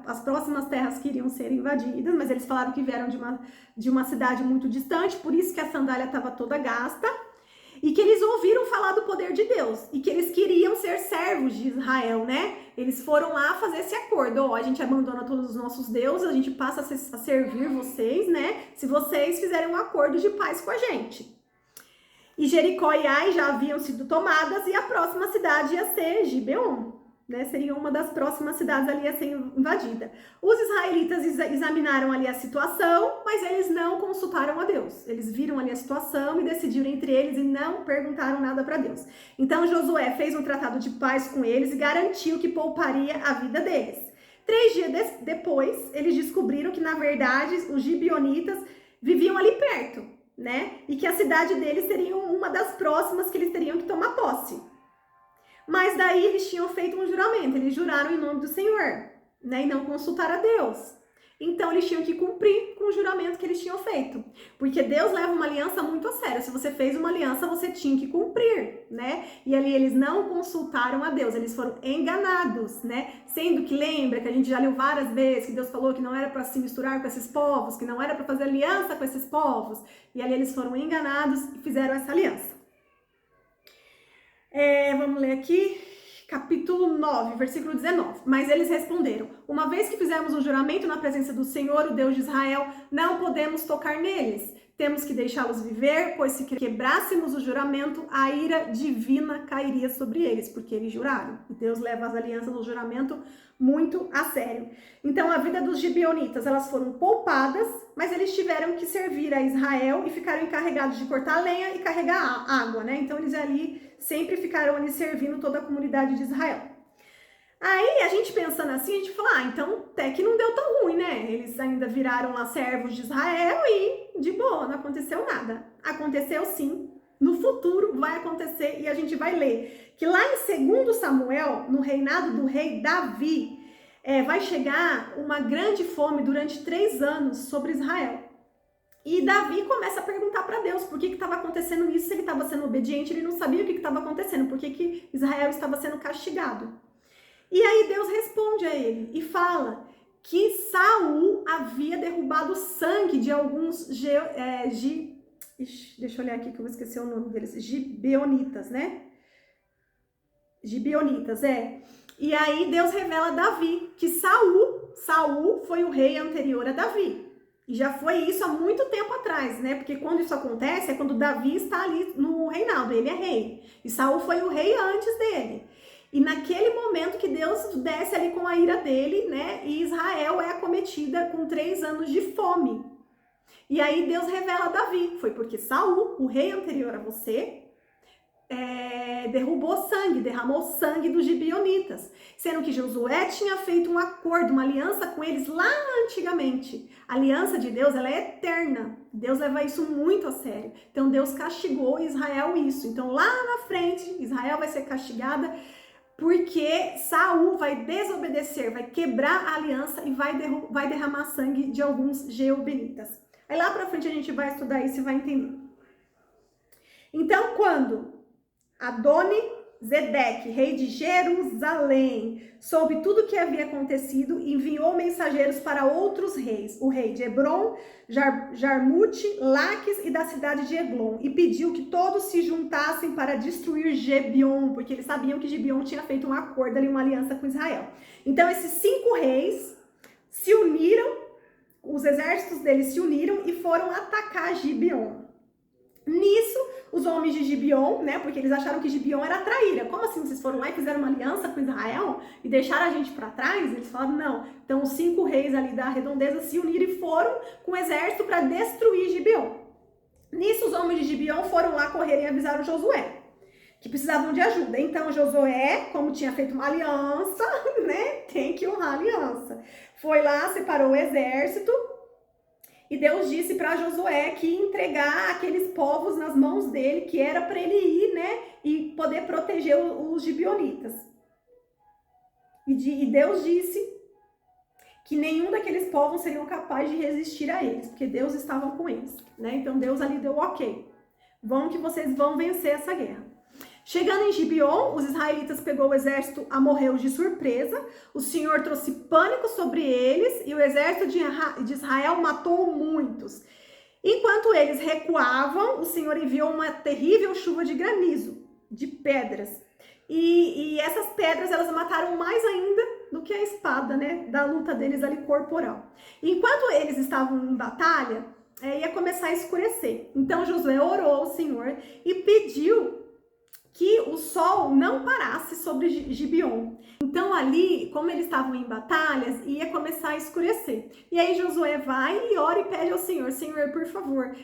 as próximas terras que iriam ser invadidas, mas eles falaram que vieram de uma cidade muito distante, por isso que a sandália estava toda gasta, e que eles ouviram falar do poder de Deus, e que eles queriam ser servos de Israel, né? Eles foram lá fazer esse acordo, ó, a gente abandona todos os nossos deuses, a gente passa a servir vocês, né? Se vocês fizerem um acordo de paz com a gente. E Jericó e Ai já haviam sido tomadas, e a próxima cidade ia ser Gibeon, né? Seria uma das próximas cidades ali a ser invadida. Os israelitas examinaram ali a situação, mas eles não consultaram a Deus. Eles viram ali a situação e decidiram entre eles e não perguntaram nada para Deus. Então Josué fez um tratado de paz com eles e garantiu que pouparia a vida deles. 3 dias depois, eles descobriram que, na verdade, os gibeonitas viviam ali perto, né? E que a cidade deles seria uma das próximas que eles teriam que tomar posse. Mas daí eles tinham feito um juramento, eles juraram em nome do Senhor, né? E não consultaram a Deus. Então eles tinham que cumprir com o juramento que eles tinham feito. Porque Deus leva uma aliança muito a sério. Se você fez uma aliança, você tinha que cumprir, né? E ali eles não consultaram a Deus, eles foram enganados, né? Sendo que lembra que a gente já leu várias vezes que Deus falou que não era para se misturar com esses povos, que não era para fazer aliança com esses povos. E ali eles foram enganados e fizeram essa aliança. Vamos ler aqui. Capítulo 9, versículo 19. Mas eles responderam: uma vez que fizemos um juramento na presença do Senhor, o Deus de Israel, não podemos tocar neles. Temos que deixá-los viver, pois se quebrássemos o juramento, a ira divina cairia sobre eles, porque eles juraram. E Deus leva as alianças do juramento muito a sério. Então, a vida dos gibeonitas, elas foram poupadas, mas eles tiveram que servir a Israel e ficaram encarregados de cortar lenha e carregar água, né? Então, eles ali sempre ficaram ali servindo toda a comunidade de Israel. Aí, a gente pensando assim, a gente fala, então até que não deu tão ruim, né? Eles ainda viraram lá servos de Israel e de boa, não aconteceu nada. Aconteceu sim, no futuro vai acontecer e a gente vai ler que lá em 2 Samuel, no reinado do rei Davi, vai chegar uma grande fome durante 3 anos sobre Israel. E Davi começa a perguntar para Deus por que estava acontecendo isso, se ele estava sendo obediente, ele não sabia o que estava acontecendo, por que Israel estava sendo castigado. E aí Deus responde a ele e fala que Saul havia derrubado o sangue de alguns deixa eu olhar aqui que eu vou esquecer o nome deles, gibeonitas, né? Gibeonitas, E aí Deus revela a Davi que Saul foi o rei anterior a Davi. E já foi isso há muito tempo atrás, né? Porque quando isso acontece é quando Davi está ali no reinado, ele é rei. E Saul foi o rei antes dele. E naquele momento que Deus desce ali com a ira dele, né? E Israel é acometida com 3 anos de fome. E aí Deus revela a Davi, foi porque Saul, o rei anterior a você, derramou sangue dos gibeonitas, sendo que Josué tinha feito um acordo, uma aliança com eles lá antigamente. A aliança de Deus, ela é eterna. Deus leva isso muito a sério. Então Deus castigou Israel isso. Então lá na frente, Israel vai ser castigada porque Saul vai desobedecer, vai quebrar a aliança e vai derramar sangue de alguns gibeonitas. Aí lá pra frente a gente vai estudar isso e vai entender. Então, quando Adoni-Zedeque, rei de Jerusalém, soube tudo o que havia acontecido, enviou mensageiros para outros reis, o rei de Hebron, Jarmute, Laques e da cidade de Eglon, e pediu que todos se juntassem para destruir Gibeon, porque eles sabiam que Gibeon tinha feito um acordo ali, uma aliança com Israel. Então, esses 5 reis se uniram, os exércitos deles se uniram e foram atacar Gibeon. Nisso, os homens de Gibeon, né, porque eles acharam que Gibeon era traíra. Como assim vocês foram lá e fizeram uma aliança com Israel e deixaram a gente para trás? Eles falaram, não. Então, os 5 reis ali da redondeza se uniram e foram com o exército para destruir Gibeon. Nisso, os homens de Gibeon foram lá correr e avisaram Josué que precisavam de ajuda. Então, Josué, como tinha feito uma aliança, né, tem que honrar a aliança. Foi lá, separou o exército. E Deus disse para Josué que ia entregar aqueles povos nas mãos dele, que era para ele ir, né, e poder proteger os gibeonitas. E Deus disse que nenhum daqueles povos seriam capazes de resistir a eles, porque Deus estava com eles, né? Então Deus ali deu ok. Vão que vocês vão vencer essa guerra. Chegando em Gibeon, os israelitas pegou o exército amorreus de surpresa, o Senhor trouxe pânico sobre eles e o exército de Israel matou muitos. Enquanto eles recuavam, o Senhor enviou uma terrível chuva de granizo, de pedras. E essas pedras, elas mataram mais ainda do que a espada, né, da luta deles ali corporal. Enquanto eles estavam em batalha, ia começar a escurecer. Então Josué orou ao Senhor e pediu que o sol não parasse sobre Gibeon. Então ali, como eles estavam em batalhas, ia começar a escurecer. E aí Josué vai e ora e pede ao Senhor, Senhor, por favor,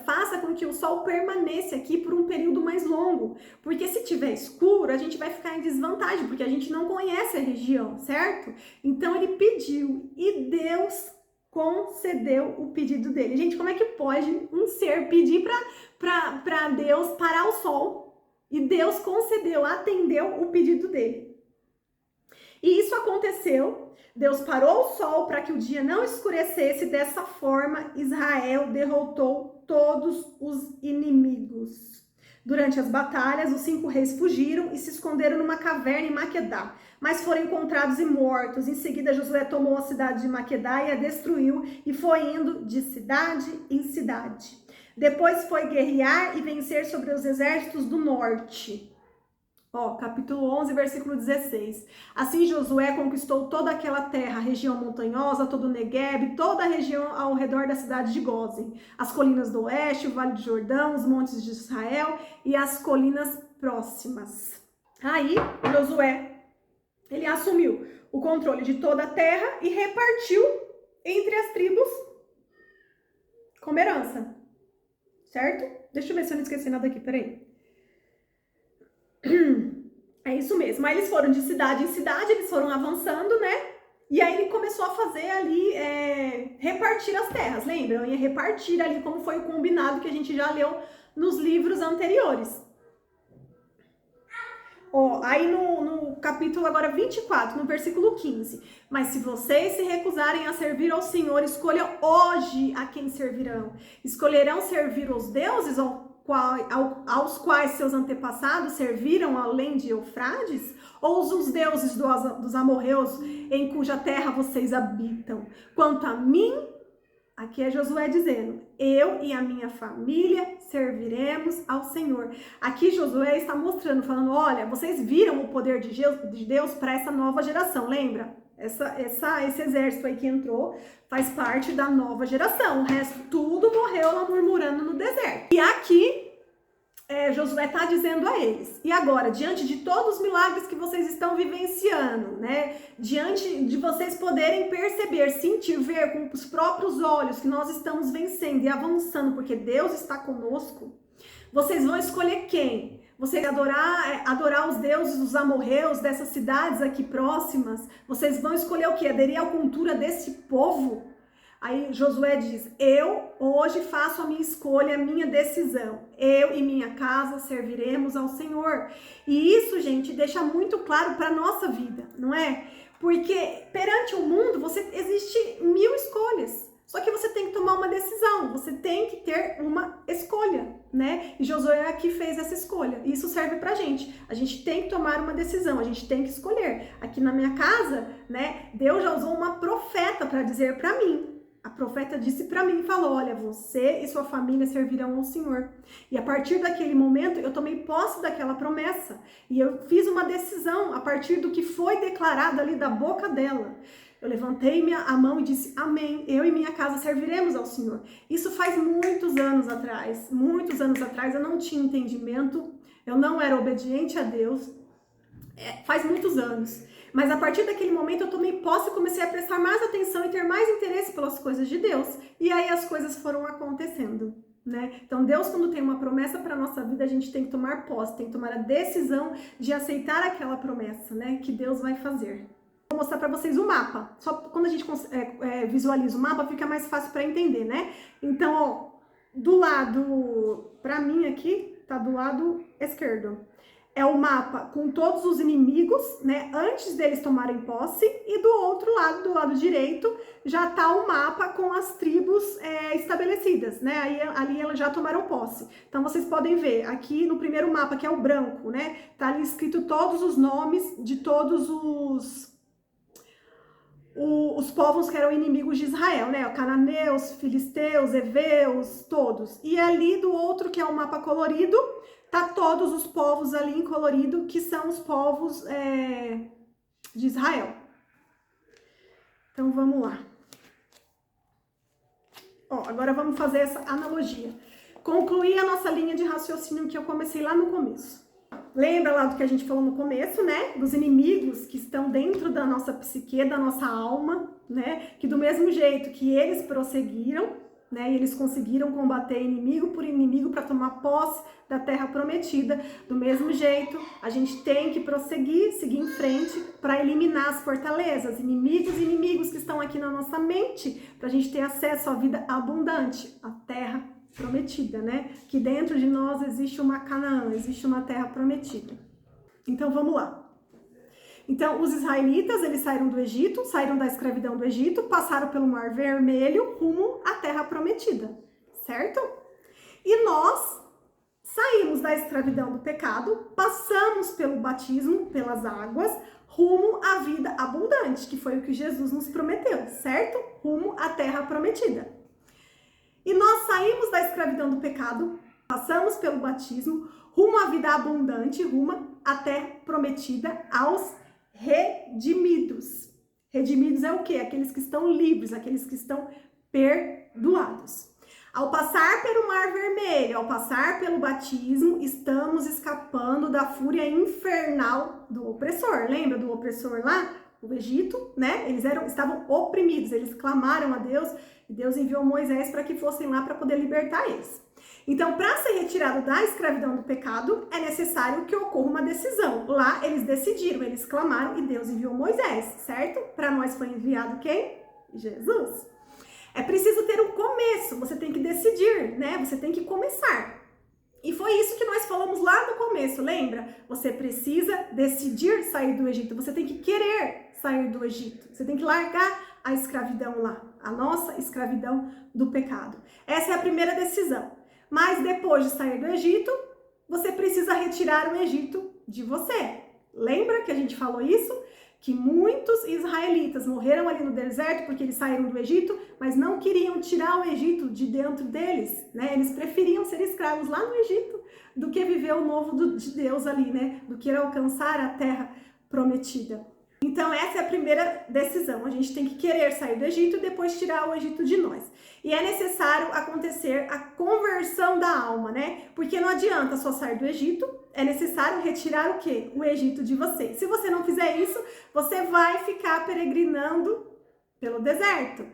faça com que o sol permaneça aqui por um período mais longo. Porque se tiver escuro, a gente vai ficar em desvantagem, porque a gente não conhece a região, certo? Então ele pediu e Deus concedeu o pedido dele. Gente, como é que pode um ser pedir para Deus parar o sol? E Deus concedeu, atendeu o pedido dele. E isso aconteceu. Deus parou o sol para que o dia não escurecesse. Dessa forma, Israel derrotou todos os inimigos. Durante as batalhas, os 5 reis fugiram e se esconderam numa caverna em Maquedá, mas foram encontrados e mortos. Em seguida, Josué tomou a cidade de Maquedá e a destruiu e foi indo de cidade em cidade. Depois foi guerrear e vencer sobre os exércitos do norte. Capítulo 11, versículo 16. Assim Josué conquistou toda aquela terra, a região montanhosa, todo o Negueb, toda a região ao redor da cidade de Gósen, as colinas do oeste, o Vale do Jordão, os montes de Israel e as colinas próximas. Aí Josué, ele assumiu o controle de toda a terra e repartiu entre as tribos como herança. Certo? Deixa eu ver se eu não esqueci nada aqui, peraí. É isso mesmo. Aí eles foram de cidade em cidade, eles foram avançando, né? E aí ele começou a fazer ali, repartir as terras, lembram? Ia repartir ali como foi o combinado que a gente já leu nos livros anteriores. Aí no capítulo agora 24, no versículo 15. Mas se vocês se recusarem a servir ao Senhor, escolha hoje a quem servirão. Escolherão servir os deuses aos quais seus antepassados serviram além de Eufrates? Ou os deuses dos amorreus em cuja terra vocês habitam? Quanto a mim, aqui é Josué dizendo, eu e a minha família serviremos ao Senhor. Aqui Josué está mostrando, falando, olha, vocês viram o poder de Deus para essa nova geração, lembra? Esse exército aí que entrou faz parte da nova geração. O resto tudo morreu lá murmurando no deserto. E aqui Josué está dizendo a eles, e agora, diante de todos os milagres que vocês estão vivenciando, né, diante de vocês poderem perceber, sentir, ver com os próprios olhos que nós estamos vencendo e avançando, porque Deus está conosco, vocês vão escolher quem? Vocês adorar os deuses dos amorreus, dessas cidades aqui próximas? Vocês vão escolher o quê? Aderir à cultura desse povo? Aí Josué diz, eu hoje faço a minha escolha, a minha decisão. Eu e minha casa serviremos ao Senhor. E isso, gente, deixa muito claro para a nossa vida, não é? Porque perante o mundo, existe 1000 escolhas. Só que você tem que tomar uma decisão, você tem que ter uma escolha, né? E Josué aqui fez essa escolha. E isso serve pra gente. A gente tem que tomar uma decisão, a gente tem que escolher. Aqui na minha casa, né, Deus já usou uma profeta para dizer para mim. A profeta disse para mim e falou, olha, você e sua família servirão ao Senhor. E a partir daquele momento, eu tomei posse daquela promessa. E eu fiz uma decisão a partir do que foi declarado ali da boca dela. Eu levantei a mão e disse, amém, eu e minha casa serviremos ao Senhor. Isso faz muitos anos atrás eu não tinha entendimento, eu não era obediente a Deus, faz muitos anos. Mas a partir daquele momento eu tomei posse e comecei a prestar mais atenção e ter mais interesse pelas coisas de Deus. E aí as coisas foram acontecendo, né? Então Deus, quando tem uma promessa para nossa vida, a gente tem que tomar posse, tem que tomar a decisão de aceitar aquela promessa, né? Que Deus vai fazer. Vou mostrar para vocês o mapa. Só quando a gente visualiza o mapa fica mais fácil para entender, né? Então, ó, do lado, para mim aqui, tá do lado esquerdo. É o mapa com todos os inimigos, né, antes deles tomarem posse, e do outro lado, do lado direito, já tá o mapa com as tribos estabelecidas, né, aí, ali elas já tomaram posse. Então, vocês podem ver, aqui no primeiro mapa, que é o branco, né, tá ali escrito todos os nomes de todos os povos que eram inimigos de Israel, né, cananeus, filisteus, heveus, todos. E ali do outro, que é o mapa colorido, tá todos os povos ali em colorido, que são os povos de Israel. Então, vamos lá. Ó, agora vamos fazer essa analogia. Concluir a nossa linha de raciocínio que eu comecei lá no começo. Lembra lá do que a gente falou no começo, né? Dos inimigos que estão dentro da nossa psique, da nossa alma, né? Que do mesmo jeito que eles prosseguiram, né, e eles conseguiram combater inimigo por inimigo para tomar posse da terra prometida. Do mesmo jeito, a gente tem que prosseguir, seguir em frente para eliminar as fortalezas, inimigos que estão aqui na nossa mente, para a gente ter acesso à vida abundante, à terra prometida, né? Que dentro de nós existe uma Canaã, existe uma terra prometida. Então, vamos lá. Então, os israelitas, eles saíram do Egito, saíram da escravidão do Egito, passaram pelo Mar Vermelho rumo à Terra Prometida, certo? E nós saímos da escravidão do pecado, passamos pelo batismo, pelas águas, rumo à vida abundante, que foi o que Jesus nos prometeu, certo? Rumo à Terra Prometida. E nós saímos da escravidão do pecado, passamos pelo batismo, rumo à vida abundante, rumo à Terra Prometida aos redimidos. Redimidos é o quê? Aqueles que estão livres, aqueles que estão perdoados. Ao passar pelo Mar Vermelho, ao passar pelo batismo, estamos escapando da fúria infernal do opressor. Lembra do opressor lá? O Egito, né? Eles estavam oprimidos, eles clamaram a Deus e Deus enviou Moisés para que fossem lá para poder libertar eles. Então, para ser retirado da escravidão do pecado, é necessário que ocorra uma decisão. Lá, eles decidiram, eles clamaram e Deus enviou Moisés, certo? Para nós foi enviado quem? Jesus. É preciso ter um começo, você tem que decidir, né? Você tem que começar. E foi isso que nós falamos lá no começo, lembra? Você precisa decidir sair do Egito, você tem que querer sair do Egito, você tem que largar a escravidão lá, a nossa escravidão do pecado. Essa é a primeira decisão. Mas depois de sair do Egito, você precisa retirar o Egito de você. Lembra que a gente falou isso? Que muitos israelitas morreram ali no deserto porque eles saíram do Egito, mas não queriam tirar o Egito de dentro deles, né? Eles preferiam ser escravos lá no Egito do que viver o novo de Deus ali, né? Do que alcançar a terra prometida. Então, essa é a primeira decisão. A gente tem que querer sair do Egito e depois tirar o Egito de nós. E é necessário acontecer a conversão da alma, né? Porque não adianta só sair do Egito, é necessário retirar o quê? O Egito de você. Se você não fizer isso, você vai ficar peregrinando pelo deserto.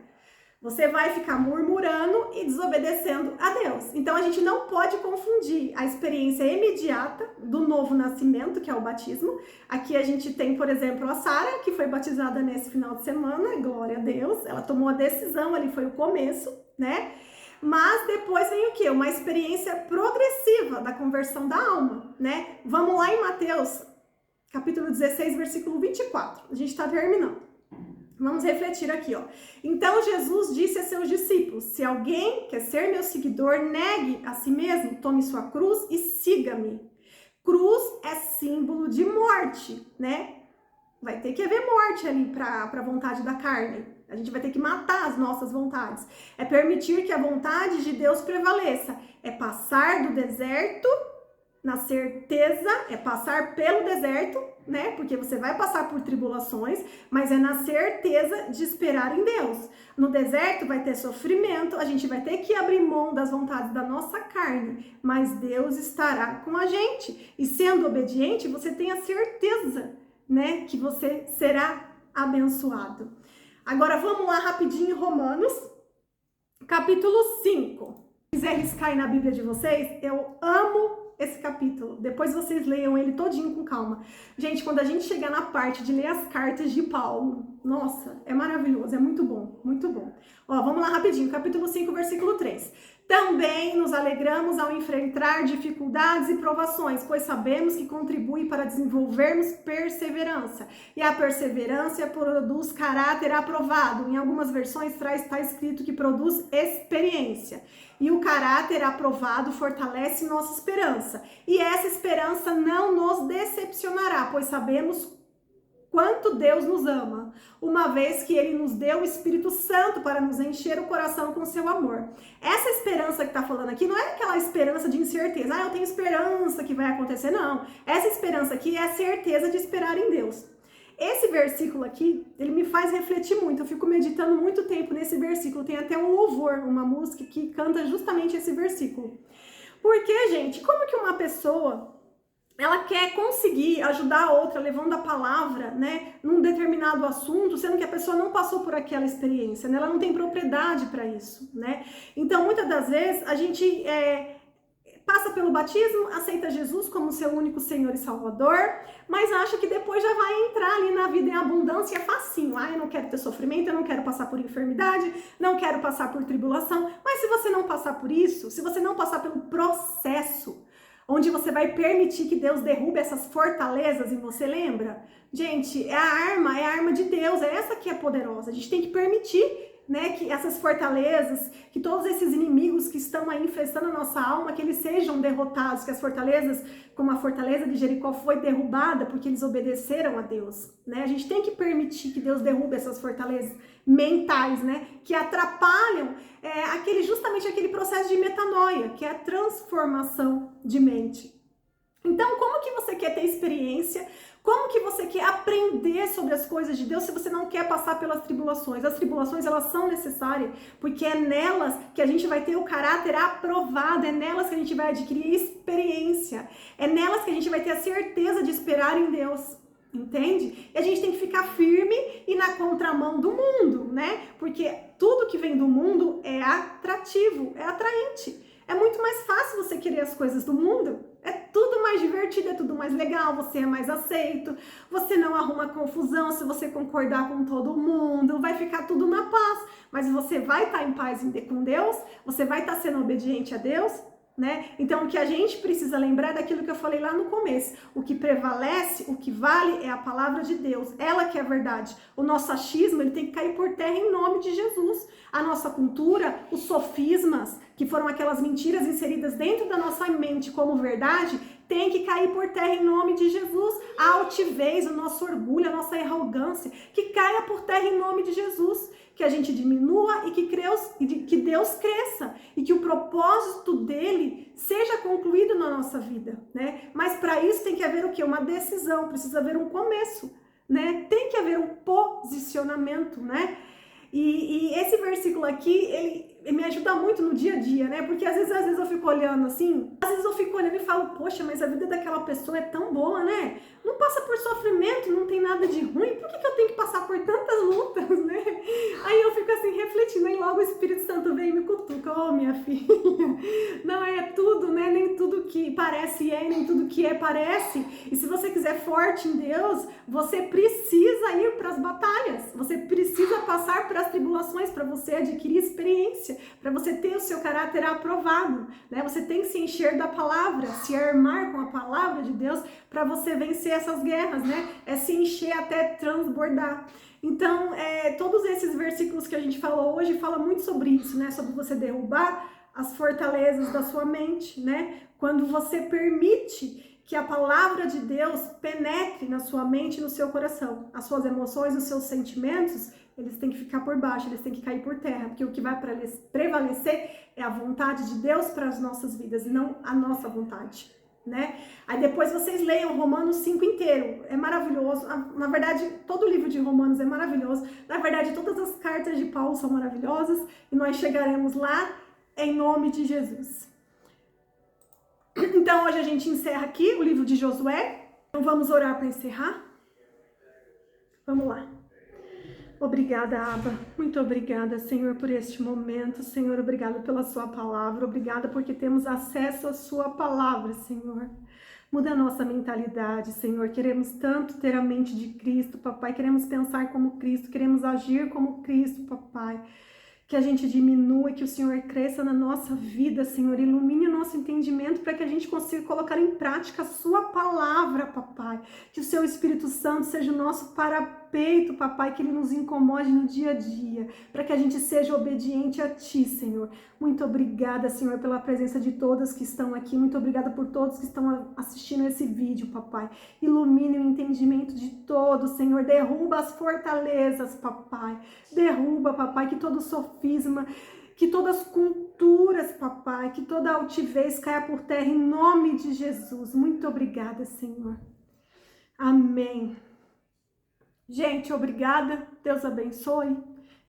Você vai ficar murmurando e desobedecendo a Deus. Então, a gente não pode confundir a experiência imediata do novo nascimento, que é o batismo. Aqui a gente tem, por exemplo, a Sara, que foi batizada nesse final de semana, glória a Deus. Ela tomou a decisão, ali foi o começo, né? Mas depois vem o quê? Uma experiência progressiva da conversão da alma, né? Vamos lá em Mateus, capítulo 16, versículo 24. A gente está terminando. Vamos refletir aqui, ó. Então Jesus disse a seus discípulos: se alguém quer ser meu seguidor, negue a si mesmo, tome sua cruz e siga-me. Cruz é símbolo de morte, né? Vai ter que haver morte ali para a vontade da carne. A gente vai ter que matar as nossas vontades. É permitir que a vontade de Deus prevaleça. É passar do deserto na certeza, é passar pelo deserto, né? Porque você vai passar por tribulações, mas é na certeza de esperar em Deus. No deserto vai ter sofrimento, a gente vai ter que abrir mão das vontades da nossa carne, mas Deus estará com a gente. E sendo obediente, você tem a certeza, né, que você será abençoado. Agora vamos lá rapidinho em Romanos, capítulo 5. Se quiser riscar aí na Bíblia de vocês, eu amo esse capítulo. Depois vocês leiam ele todinho com calma. Gente, quando a gente chegar na parte de ler as cartas de Paulo, nossa, é maravilhoso, é muito bom, muito bom. Ó, vamos lá rapidinho, capítulo 5, versículo 3. Também nos alegramos ao enfrentar dificuldades e provações, pois sabemos que contribui para desenvolvermos perseverança. E a perseverança produz caráter aprovado. Em algumas versões está escrito que produz experiência. E o caráter aprovado fortalece nossa esperança. E essa esperança não nos decepcionará, pois sabemos quanto Deus nos ama, uma vez que Ele nos deu o Espírito Santo para nos encher o coração com seu amor. Essa esperança que está falando aqui não é aquela esperança de incerteza. Eu tenho esperança que vai acontecer. Não. Essa esperança aqui é a certeza de esperar em Deus. Esse versículo aqui, ele me faz refletir muito. Eu fico meditando muito tempo nesse versículo. Tem até um louvor, uma música que canta justamente esse versículo. Porque, gente, como que uma pessoa ela quer conseguir ajudar a outra levando a palavra, né, num determinado assunto, sendo que a pessoa não passou por aquela experiência, né, ela não tem propriedade para isso, né? Então, muitas das vezes, a gente passa pelo batismo, aceita Jesus como seu único Senhor e Salvador, mas acha que depois já vai entrar ali na vida em abundância, é facinho. Eu não quero ter sofrimento, eu não quero passar por enfermidade, não quero passar por tribulação. Mas se você não passar por isso, se você não passar pelo processo, onde você vai permitir que Deus derrube essas fortalezas em você, lembra? Gente, é a arma de Deus, é essa que é poderosa. A gente tem que permitir, né, que essas fortalezas, que todos esses inimigos que estão aí infestando a nossa alma, que eles sejam derrotados, que as fortalezas, como a fortaleza de Jericó foi derrubada porque eles obedeceram a Deus, né? A gente tem que permitir que Deus derrube essas fortalezas mentais, né, que atrapalham justamente aquele processo de metanoia, que é a transformação de mente. Então, como que você quer ter experiência? Como que você quer aprender sobre as coisas de Deus se você não quer passar pelas tribulações? As tribulações, elas são necessárias, porque é nelas que a gente vai ter o caráter aprovado, é nelas que a gente vai adquirir experiência, é nelas que a gente vai ter a certeza de esperar em Deus. Entende? E a gente tem que ficar firme e na contramão do mundo, né? Porque tudo que vem do mundo é atrativo, é atraente. É muito mais fácil você querer as coisas do mundo. É tudo mais divertido, é tudo mais legal, você é mais aceito, você não arruma confusão se você concordar com todo mundo, vai ficar tudo na paz. Mas você vai estar em paz com Deus, você vai estar sendo obediente a Deus, né? Então, o que a gente precisa lembrar é daquilo que eu falei lá no começo. O que prevalece, o que vale é a palavra de Deus. Ela que é a verdade. O nosso achismo, ele tem que cair por terra em nome de Jesus. A nossa cultura, os sofismas, que foram aquelas mentiras inseridas dentro da nossa mente como verdade, tem que cair por terra em nome de Jesus. A altivez, o nosso orgulho, a nossa arrogância, que caia por terra em nome de Jesus. Que a gente diminua e que Deus cresça e que o propósito dele seja concluído na nossa vida, né? Mas para isso tem que haver o quê? Uma decisão, precisa haver um começo, né? Tem que haver um posicionamento, né? E esse versículo aqui, ele me ajuda muito no dia a dia, né? Porque às vezes eu fico olhando assim, às vezes eu fico olhando e falo, poxa, mas a vida daquela pessoa é tão boa, né? Não passa por sofrimento, não tem nada de ruim, por que eu tenho que passar por tantas lutas, né? Aí eu fico assim, refletindo, aí logo o Espírito Santo vem e me cutuca, oh, minha filha, não é tudo, né? Nem tudo que parece é, nem tudo que é parece. E se você quiser forte em Deus, você precisa ir para as batalhas, você precisa passar por as tribulações para você adquirir experiência, para você ter o seu caráter aprovado, né? Você tem que se encher da palavra, se armar com a palavra de Deus para você vencer essas guerras, né? É se encher até transbordar. Então, todos esses versículos que a gente falou hoje fala muito sobre isso, né? Sobre você derrubar as fortalezas da sua mente, né? Quando você permite que a palavra de Deus penetre na sua mente e no seu coração. As suas emoções, os seus sentimentos, eles têm que ficar por baixo, eles têm que cair por terra, porque o que vai prevalecer é a vontade de Deus para as nossas vidas e não a nossa vontade. né? Aí depois vocês leiam Romanos 5 inteiro, é maravilhoso. Na verdade, todo o livro de Romanos é maravilhoso. Na verdade, todas as cartas de Paulo são maravilhosas e nós chegaremos lá em nome de Jesus. Então, hoje a gente encerra aqui o livro de Josué. Então, vamos orar para encerrar? Vamos lá. Obrigada, Abba. Muito obrigada, Senhor, por este momento. Senhor, obrigada pela sua palavra. Obrigada porque temos acesso à sua palavra, Senhor. Muda a nossa mentalidade, Senhor. Queremos tanto ter a mente de Cristo, papai. Queremos pensar como Cristo, queremos agir como Cristo, papai. Que a gente diminua, que o Senhor cresça na nossa vida, Senhor. Ilumine o nosso entendimento para que a gente consiga colocar em prática a sua palavra, papai. Que o seu Espírito Santo seja o nosso parapeito, papai, que ele nos incomode no dia a dia, para que a gente seja obediente a ti, Senhor. Muito obrigada, Senhor, pela presença de todas que estão aqui. Muito obrigada por todos que estão assistindo esse vídeo, papai. Ilumine o entendimento de todos, Senhor. Derruba as fortalezas, papai. Derruba, papai, que todo sofisma, que todas as culturas, papai, que toda altivez caia por terra em nome de Jesus. Muito obrigada, Senhor. Amém. Gente, obrigada. Deus abençoe.